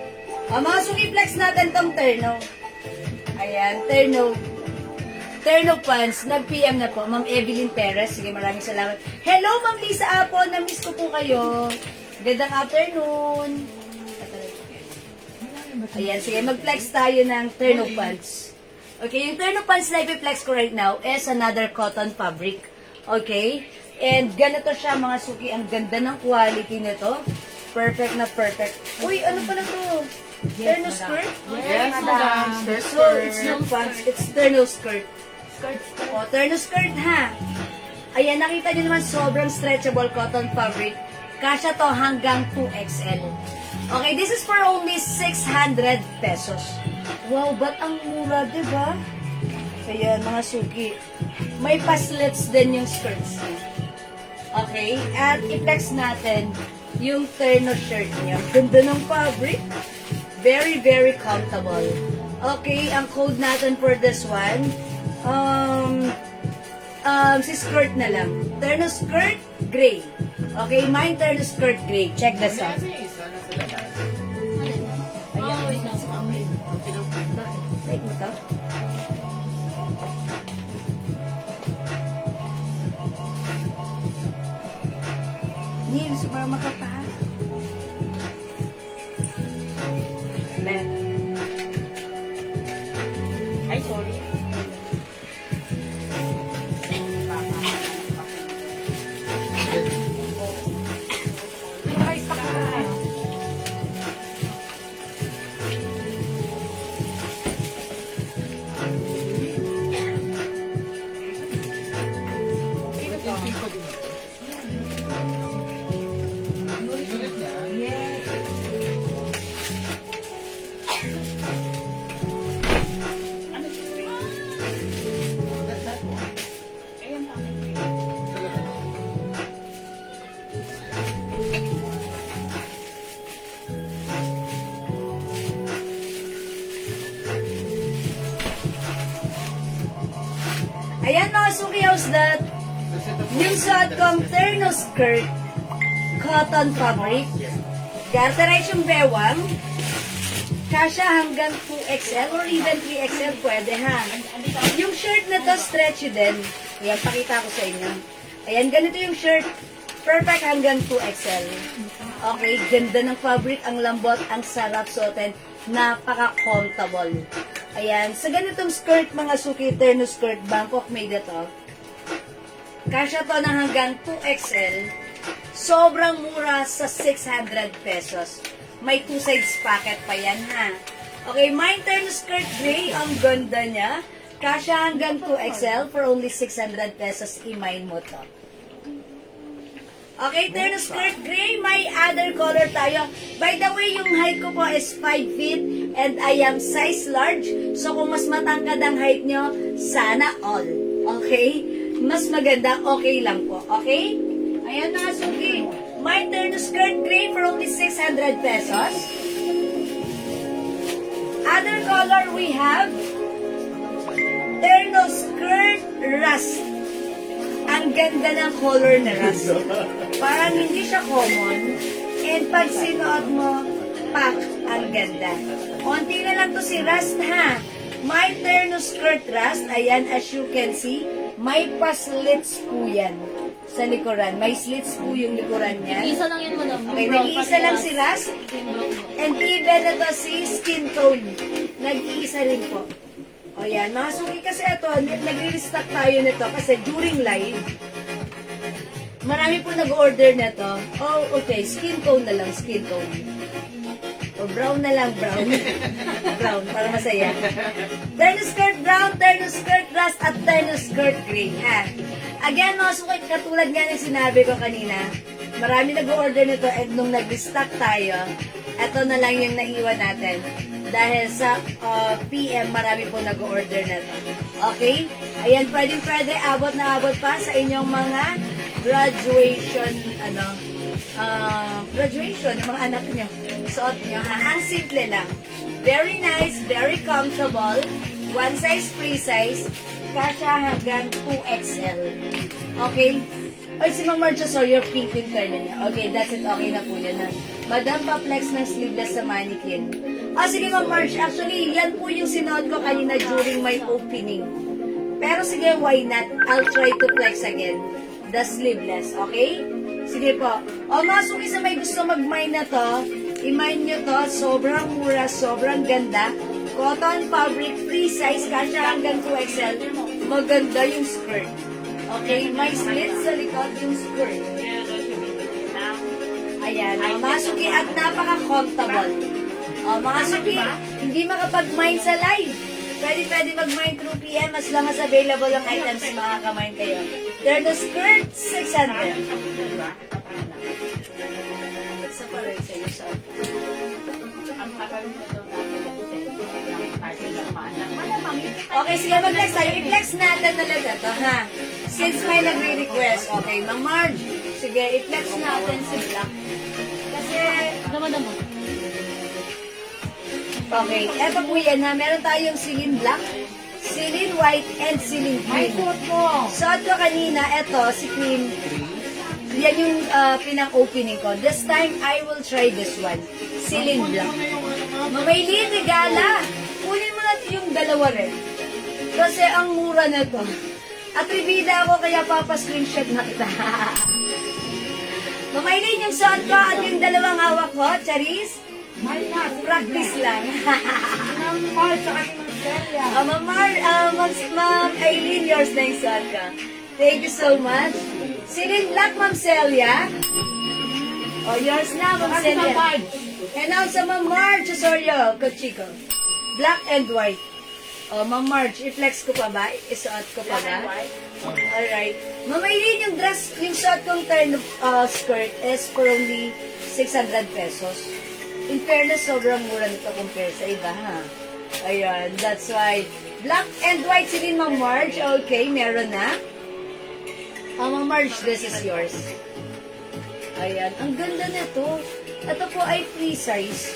Mga suki-flex natin tong terno. Ayan, terno. Terno pants. Nag-PM na po. Ma'am Evelyn Perez. Sige, maraming salamat. Hello, Ma'am Lisa Apo. Na-miss ko po kayo. Gandang afternoon. Ayan, sige. Mag-flex tayo ng terno pants. Okay, yung terno pants na ipiflex ko right now is another cotton fabric. Okay? And ganito siya, mga suki. Ang ganda ng quality nito. Perfect na perfect. Uy, ano pala to? Terno skirt? Yes, madam. Skirt, So, it's no pants. It's terno skirt. O, terno skirt, ha? Ayan, nakita nyo naman, sobrang stretchable cotton fabric. Kasya to hanggang 2XL. Okay, this is for only 600 pesos. Wow, ba't ang mura, diba? Kaya, mga suki, may paslits din yung skirts niya. Okay, at i-flex natin yung terno shirt niya. Ganda ng fabric. Very, very comfortable. Okay, ang code natin for this one, si skirt na lang. Terno skirt, gray. Okay, mine terno skirt, gray. Check this out. Kasi isa na sila lahat. Take mo to. Hindi, super makapahal. Ay, sorry. Price pa ka. Yes. Ayan mga suki, how's that? Yung suot kong terno skirt, cotton fabric, garterized yung bewang, kasha hanggang 2XL or even 3XL pwede ha. Yung shirt na to, stretchy din. Ayan, pakita ko sa inyo. Ayan, ganito yung shirt. Perfect hanggang 2XL. Okay, ganda ng fabric, ang lambot, ang sarap suotin. Napaka-comfortable. Ayan, sa ganitong skirt, mga suki, terno skirt, Bangkok made ito. Kasha to na hanggang 2XL. Sobrang mura sa 600 pesos. May 2 sides packet pa yan, ha? Okay, mine terno skirt gray. Ang ganda niya. Kasha hanggang 2XL for only 600 pesos. I-mine mo to. Okay, terno skirt gray. May other color tayo. By the way, yung height ko po is 5 feet and I am size large. So, kung mas matangkad ang height nyo, sana all. Okay? Mas maganda, okay lang po. Okay? Ayan na, Suki. My terno skirt gray for only 600 pesos. Other color we have terno skirt rust. Ang ganda ng color na rust. Parang hindi siya common. And pag sinuot mo, pak, ang ganda. Konti na lang to si rust ha. My terno skirt rust, ayan as you can see, may pa-slits po yan sa likuran. May slits po yung likuran niya. Isa lang yun mo na. Okay, nag-iisa lang si rust. And even na to si skin tone. Nag-iisa rin po. O yan, mga suki kasi ito, nagre-restock tayo nito kasi during live, marami po nag-order nito. Oh, okay, skin tone na lang, skin tone. O brown na lang, brown. Brown, para masaya. Terno skirt brown, terno skirt rust, at terno skirt gray. Ha? Again, mga suki, katulad nga ng sinabi ko kanina, marami nag-order nito and nung nag-restock tayo, ito na lang yung naiwan natin. Dahil sa PM, marami po nag-order na to. Okay? Ayan, pwede, abot na abot pa sa inyong mga graduation, graduation, ng mga anak nyo. Suot nyo, ha? Ang simple lang. Very nice, very comfortable. One size, free size. Kasha hanggang 2XL. Okay? Ay, si Ma'am Marcia, sorry, your pink yung turn niya. Okay, that's it. Okay na po yun, ha? Madam pa-flex ng sleeveless sa mannequin. Sige, Ma'am March. Actually, yan po yung sinuot ko kanina during my opening. Pero sige, why not? I'll try to flex again. The sleeveless, okay? Sige po. Mga suki sa may gusto mag-mine na to, i-mine nyo to. Sobrang mura, sobrang ganda. Cotton fabric, free size, kasha hanggang 2XL. Maganda yung skirt. Okay, may slit sa likod yung skirt. Ayan, mga suki, at napaka-comfortable. Mga suki, hindi makapag-mine sa live. Pwede mag-mine through PM as long as available ang items, makaka-mine kayo. Terno skirt, 600. Sa parang sa iyo, so. Okay, sige, mag-flex tayo. I-flex natin talaga to, ha? Since may nagre-request, okay, Ma'am Marge, sige, i-flex natin si Black. Kasi, Dama-dama. okay, eto po yan, ha? Meron tayong silin black, silin white, and silin green. Suot ko kanina, eto, si cream. Yan yung pinang-opening ko. This time, I will try this one. Silin black. Mamaylin, regala. Kunin mo natin yung dalawa rin. Kasi ang mura na to. Atribida ako, kaya papa-screenshot na kita. Mamaylin yung suot ko at yung dalawang hawak ko, Charis. Practice lang. Ma'am Aileen, yours na yung suot ko. Thank you so much. Silin black, Ma'am Celia. Yours na, Ma'am Celia. And now sa Ma'am Marge Osorio, Cochico. Black and white. Ma'am Marge, i-flex ko pa ba? Isuot ko pa ba? Alright. Ma'am Aileen, yung dress, yung suot kong turn skirt is for only 600 pesos. In fairness, sobrang mura nito compare sa iba, ha? Ayan, that's why. Black and white, silin Ma'am Marge. Okay, meron na. Ma'am Marge, this is yours. Ayan, ang ganda nito. Ito po ay free size.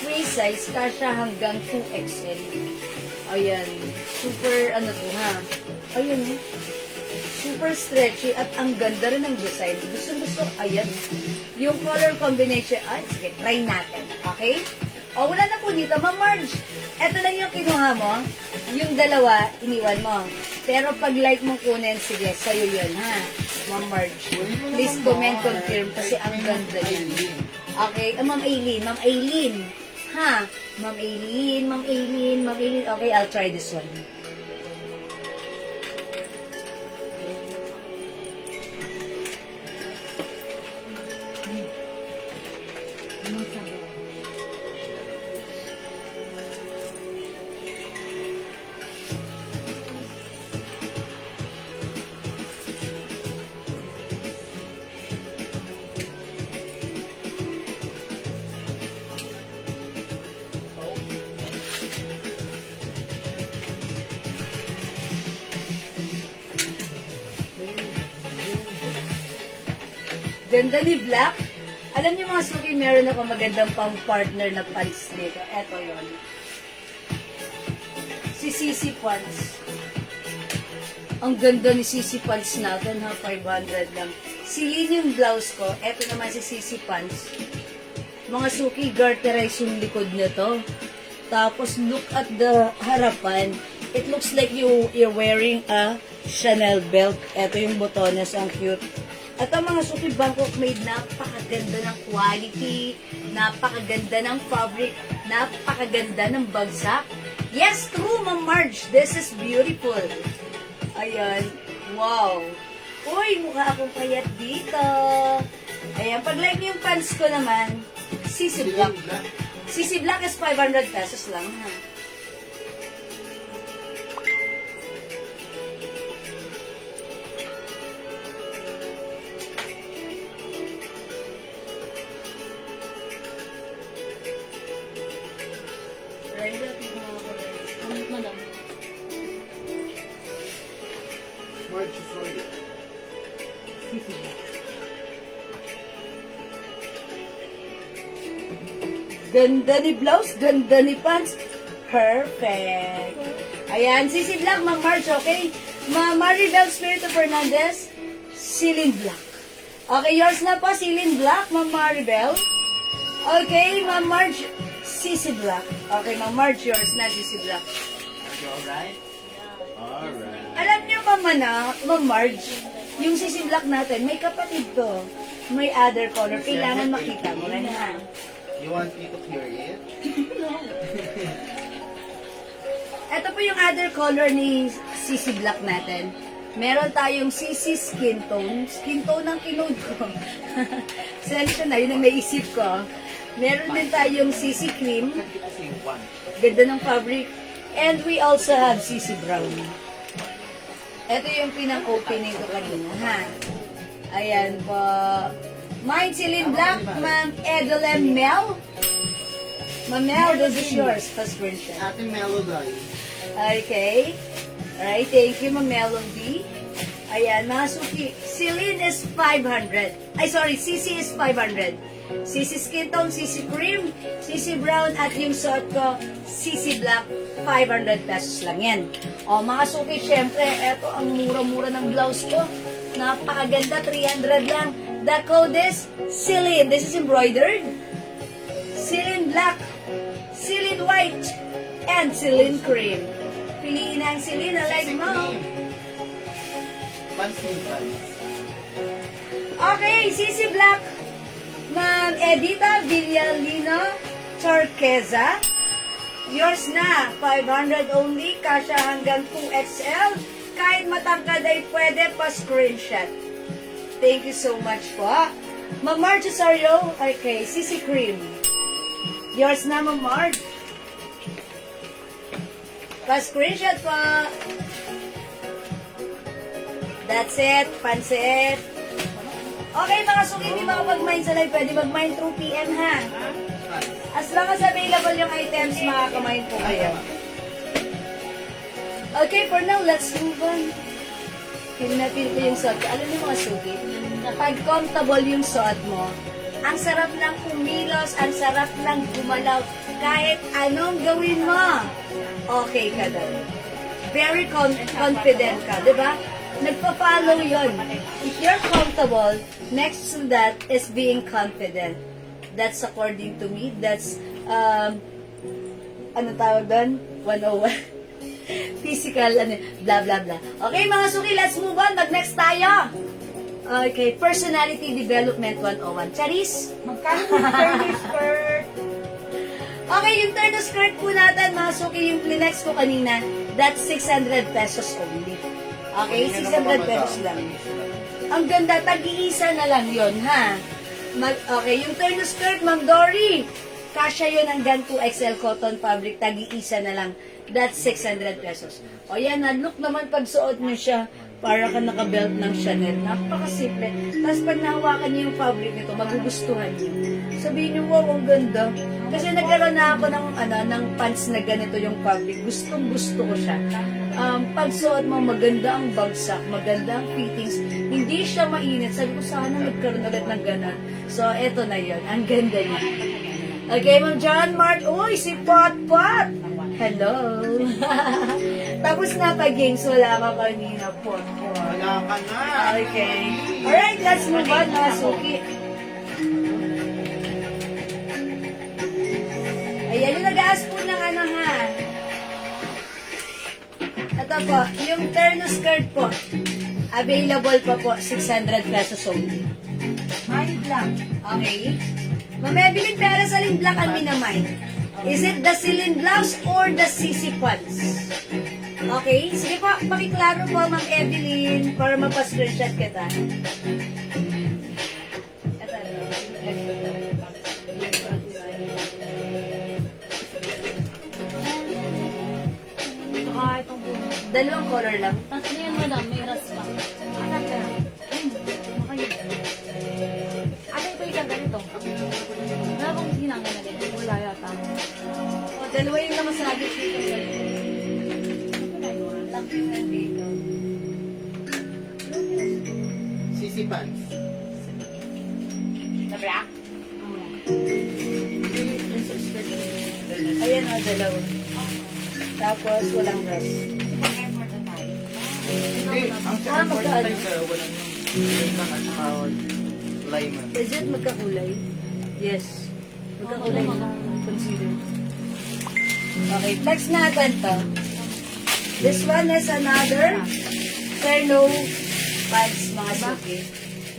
Free size, kasha hanggang 2XL. Ayan, super ano to, ha? Ayan, super stretchy at ang ganda rin ng design. Gusto, ayan. Yung color combination, sige, try natin. Okay? O, wala na po dito. Ma'am Marge, eto lang yung kinuha mo. Yung dalawa, iniwan mo. Pero pag like mong kunin, sige, sa'yo yun, ha? Ma'am Marge. Please comment, confirm, kasi ang ganda yun. Okay, Ma'am Aileen, Ma'am Aileen. Ha? Ma'am Aileen, Ma'am Aileen, Ma'am Aileen. Okay, I'll try this one. Ganda ni Black. Alam niyo mga suki, meron ako magandang pang partner na pants nito. Eto yon. Si Sisi Pants. Ang ganda ni Sisi Pants natin ha, 500 lang. Silin yung blouse ko. Eto naman si Sisi Pants. Mga suki, garterize yung likod nito. Tapos look at the harapan. It looks like you're wearing a Chanel belt. Eto yung botones, ang cute. At ang mga suki Bangkok made, napakaganda ng quality, napakaganda ng fabric, napakaganda ng bagsak. Yes, true, Ma'am Marge. This is beautiful. Ayan. Wow. Uy, mukha akong payat dito. Ayan, pag like yung pants ko naman, Sisi Black. Sisi Black is 500 pesos lang, ha? Ganda ni blouse, ganda ni pants. Perfect. Ayan, Sisi Black, Ma'am Marge, okay? Ma'am Maribel Spirito Fernandez, Celine Black. Okay, yours na po, Celine Black, Ma'am Maribel. Okay, Ma'am Marge, Sisi Black. Okay, Ma'am Marge, yours na, Sisi Black. Alright? Alright. Alam niyo, Ma'am Marge, yung Sisi Black natin, may kapatid to. May other color. Kailangan makita mo. Ganun ha. You want me to clear it? Ito po yung other color ni Sisi Black natin. Meron tayong Sisi Skin Tone. Skin tone ang kinode ko. Sensya na, yun ang naisip ko. Meron din tayong Sisi Cream. Ganda ng fabric. And we also have Sisi Brown. Ito yung pinang-opening ko kanina, ha? Ayan po. Mine, Celine Black, Ma'am Edelyn Mel. Ma'am Mel, this is yours. First version. Ating melody. Okay. Alright, thank you, Ma'am Melody. Ayan, mga suki. Celine is 500. Ay, sorry, Sisi is 500. Sisi Skin Tone, Sisi Cream, Sisi Brown, at yung suot ko, Sisi Black, 500 pesos lang yan. O, mga suki, syempre, eto ang mura-mura ng blouse ko. Napakaganda, 300 lang. The code is Celine. This is embroidered. Celine Black, Celine White, and Celine Cream. Piliin ang Celine na like mo. Pants. Okay, Sisi Black, Ma'am Edita Villalino Turquesa. Yours na, 500 only, kasya hanggang 2XL. Kahit matangkad ay pwede pa screenshot. Thank you so much po. Ma'am Marge Osorio, okay, Sisi Cream. Yours na, Ma'am Marge. Pa-screenshot po. That's it, pansit. Okay, mga suki, hindi makapag-mine sa live, pwede mag-mine through PM, ha? As long as available yung items, makaka-mine po kayo. Okay, for now, let's move on. Feel na feel ko yung suot ko. Alam niyo mga suki, pag comfortable yung suot mo, ang sarap lang kumilos, ang sarap lang gumalaw. Kahit anong gawin mo, okay ka doon. Very confident ka, di ba? Nagpa-follow yun. If you're comfortable, next to that is being confident. That's according to me. That's ano tawag doon? 101. Physical, blah, blah, blah. Okay, mga suki, let's move on. Mag-next tayo. Okay, Personality Development 101. Charis? Magkano yung turkey skirt? Okay, yung turno skirt po natin, mga suki, yung Kleenex ko kanina, that's 600 pesos only. Okay, 600 pesos lang. Ang ganda, tag-iisa na lang yon ha? Okay, yung turno skirt, Ma'am Dory, kasya yun hanggang 2XL cotton fabric, tag-iisa na lang. That's 600 pesos. O yan na, look naman pag suot nyo siya, para ka naka-belt ng Chanel. Napakasimple. Tapos pag nahawakan niyo yung fabric nito, magugustuhan niyo. Sabihin niyo, wow, ang ganda. Kasi nagkaroon na ako ng pants na ganito yung fabric. Gustong gusto ko siya. Pag suot mo, maganda ang bagsak, maganda ang fittings. Hindi siya mainit. Sabi ko, sana magkaroon ulit ng ganon. So, eto na yun. Ang ganda niya. Okay, Ma'am John Mark. Uy, si Pot Pot. Hello. Tapos na pag-games, wala ka kanina, Pot Pot. Wala ka na. Okay. Alright, let's move on, mga suki. Ayan, yung nag-aas po ng ano ha. Ito po, yung terno skirt po. Available pa po, 600 pesos only. Mind lang. Okay. Ma'am Evelyn, pero sa black ang minamay. Is it the silin blouse or the sisi pants? Okay, sige po, pakiklaro po, Ma'am Evelyn, para mapascreenshot kita. Ah, itong puno. Dalawang color lang. Tapos na yan, madam, may ras pa. Anak ka. Makayo. Ano ito yung ganito? Wala bang ginanga na din? Wala yata. O, dalawa yung namasabi dito. Sisi pants. Sa black? Ayan o, dalawa. Tapos, walang dress. Hindi, ang sa airport magkano? tayo sir, walang yung at saka layman. Is it magkakulay? Yes. Magkakulay. Consider. Okay, flex natin to. This one is another terno pants, mga suki.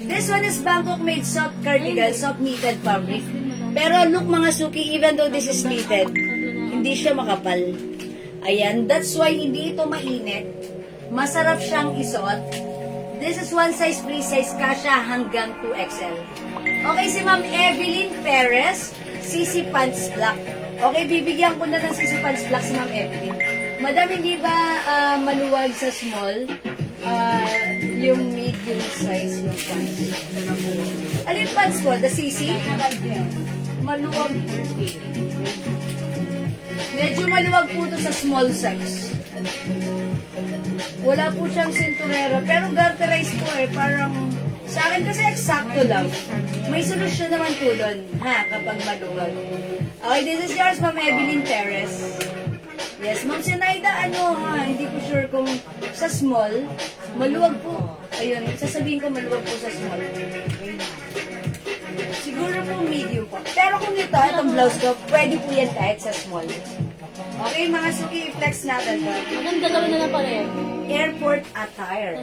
This one is Bangkok made soft cardigan, soft knitted fabric. Pero look mga suki, even though this is knitted, hindi siya makapal. Ayan, that's why hindi ito mainit. Masarap siyang isuot. This is one size free size, kasha hanggang 2XL. Okay, si Ma'am Evelyn Perez, CC Pants Black. Okay, bibigyan ko na ng CC Pants Black si Ma'am Evelyn. Madam, hindi ba maluwag sa small? Yung medium size yung pants. Ano yung pants ko? The CC? Maluwag. Medyo maluwag po ito sa small size. Wala po siyang sinturera, pero garterized po eh, parang sa akin kasi eksakto lang. May solusyon naman po doon, ha, kapag maluwag. Okay, this is yours, Ma'am Evelyn Perez. Yes, Ma'am Sinaida, hindi ko sure kung sa small, maluwag po. Ayun, sasabihin ko maluwag po sa small. Siguro po medium po. Pero kung itong blouse ko, pwede po yan kahit sa small. Okay, mga suki, i-flex natin to. Maganda gawin na lang pala eh. Airport attire.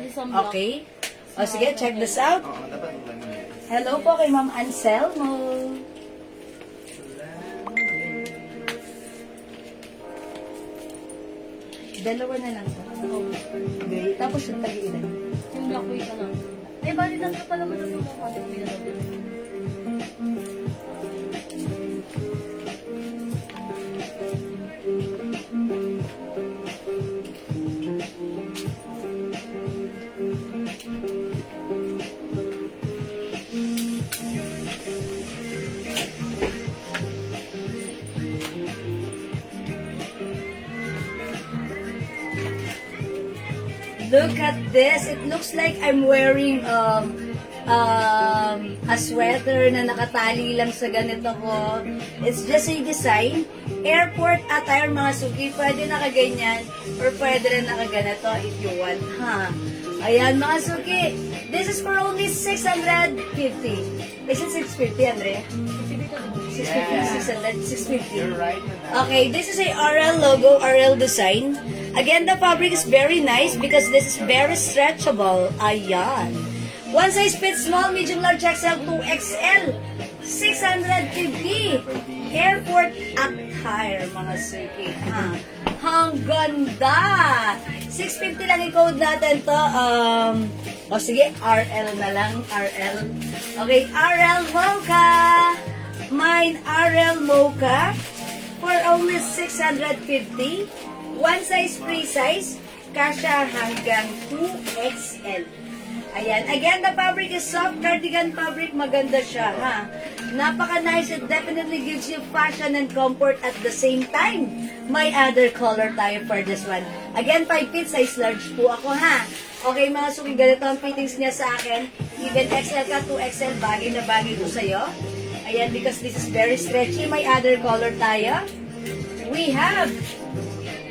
Okay? O sige, check this out. Oo, dapat layman. Hello po kay Ma'am Anselmo. Dalawa na lang. Okay. Tapos yung tag-ilan. Yung black way ka lang. Eh, bali lang ka pala mo na yung mukha. Look at this. It looks like I'm wearing a sweater na nakatali lang sa ganito ko. It's just a design. Airport attire, mga suki. Pwede nakaganyan or pwede rin nakaganito if you want. Ayan, mga suki. This is for only 650. Is it 650, Andre? 650, 650. You're right, madam. Okay, this is a RL logo, RL design. Again, the fabric is very nice because this is very stretchable. Ayan. One size fits small, medium, large, XL, 2XL. 650. Airport attire, mga suki. Ha? Ang ganda! 650 lang i-code natin to. O sige, RL na lang. RL. Okay, RL Mocha. Mine RL Mocha for only 650. One size, free size. Kasha hanggang 2XL. Ayan. Again, the fabric is soft cardigan fabric. Maganda siya, ha? Napaka-nice. It definitely gives you fashion and comfort at the same time. May other color tayo for this one. Again, 5 feet, size large po ako, ha? Okay, mga suki, ganito ang fittings niya sa akin. Even XL ka, 2XL, bagay na bagay ko sa'yo. Ayan, because this is very stretchy. May other color tayo. We have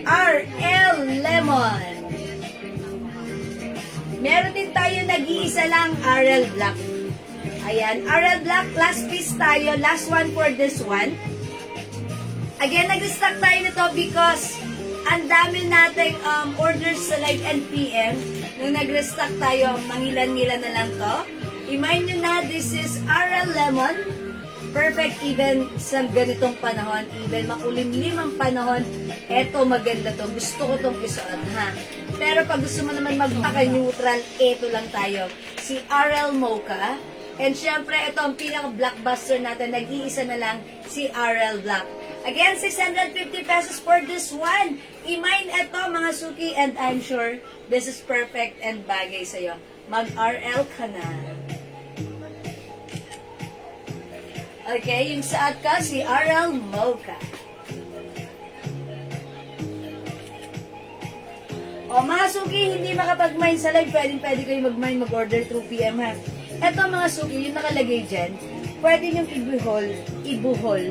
RL Lemon. Meron din tayo nag-iisa lang RL Black. Ayan, RL Black, last piece tayo. Last one for this one. Again, nag-stock tayo nito because ang dami nating orders sa Live NPM. Nung nag-restock tayo, mangilan-ngilan na lang to. Remind nyo na, this is RL Lemon. Perfect even sa ganitong panahon, even makulimlim ang panahon. Eto, maganda to. Gusto ko tong isuot, ha? Pero pag gusto mo naman magpaka-neutral, eto lang tayo. Si RL Mocha. And syempre, ito ang pinaka-blockbuster natin. Nag-iisa na lang si RL Black. Again, 650 pesos for this one. I-mine ito, mga suki, and I'm sure this is perfect and bagay sa'yo. Mag-RL ka na. Okay, yung saat ka, si RL Mocha. O, mga suki, hindi makapag-mine sa live, pwede kayo mag-mine, mag-order through PM, ha? Eto, mga suki, yung nakalagay dyan, pwede nyo ibuhol,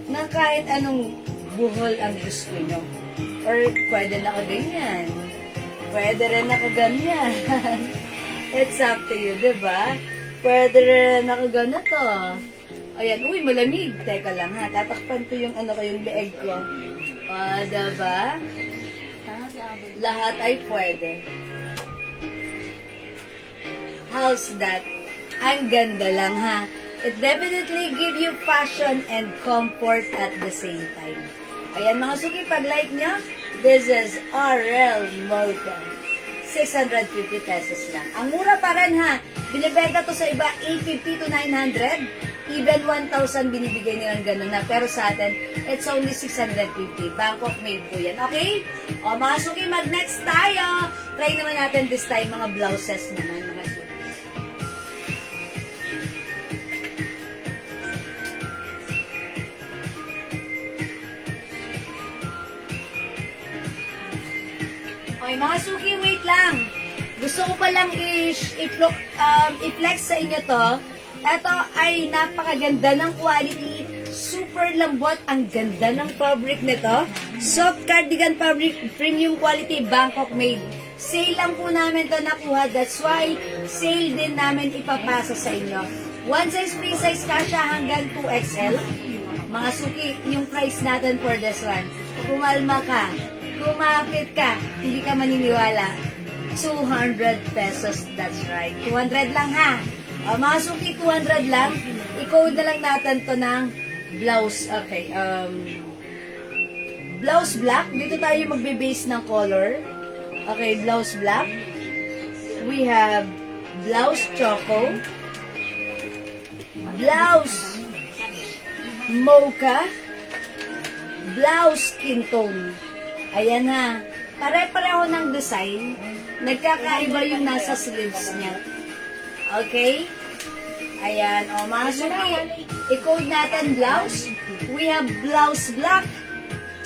na kahit anong buhol ang gusto nyo. Or, pwede nakaganyan. Pwede rin nakaganyan. It's up to you, diba? Pwede rin nakaganito. Ayan, uy, malamig. Teka lang, ha? Tatakpan ko yung yung leeg ko. O, diba? Lahat ay pwede. How's that? Ang ganda lang, ha? It definitely give you fashion and comfort at the same time. Ayan, mga suki, pag-like nyo, this is RL Mocha. 650 pesos lang. Ang mura pa rin, ha? Binibenta to sa iba, 850 to 900. Even 1,000 binibigay nilang ganun na. Pero sa atin, it's only 650. Bangkok made po yan. Okay? O, mga suki, mag-next tayo. Try naman natin this time mga blouses naman, mga suki. Okay, mga suki, wait lang. Gusto ko palang i-flex sa inyo to. Ito ay napakaganda ng quality. Super lambot. Ang ganda ng fabric nito. Soft cardigan fabric. Premium quality. Bangkok made. Sale lang po namin to nakuha. That's why sale din namin ipapasa sa inyo. One size, free size, kasha hanggang 2XL. Mga suki, yung price natin for this one. Kumalma ka. Kumapit ka. Hindi ka maniniwala. 200 pesos. That's right. 200 lang, ha? Mga suki, 200 lang. I-code na lang natin to ng blouse. Okay. Blouse black. Dito tayo magbe-base ng color. Okay, blouse black. We have blouse choco. Blouse mocha. Blouse skin tone. Ayan, ha. Pare-pareho ng design. Nagkakaiba yung nasa sleeves niya. Okay? Ayan. O, mga suki, i-code natin blouse. We have blouse black.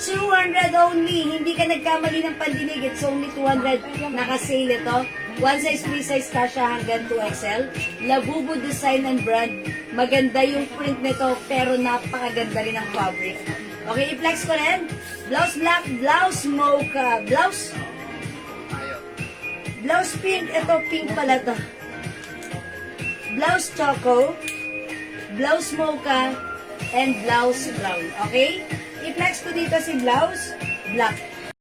200 only. Hindi ka nagkamali ng pandinig. It's only 200. Naka-sale ito. One size, free size, kasha hanggang 2XL. Labubu design and brand. Maganda yung print nito, pero napakaganda rin ang fabric. Okay, i-flex ko rin. Blouse black, blouse mocha, blouse pink. Ito, pink pala to. Blouse choco, blouse mocha, and blouse brown. Okay? I-flex ko dito si blouse black.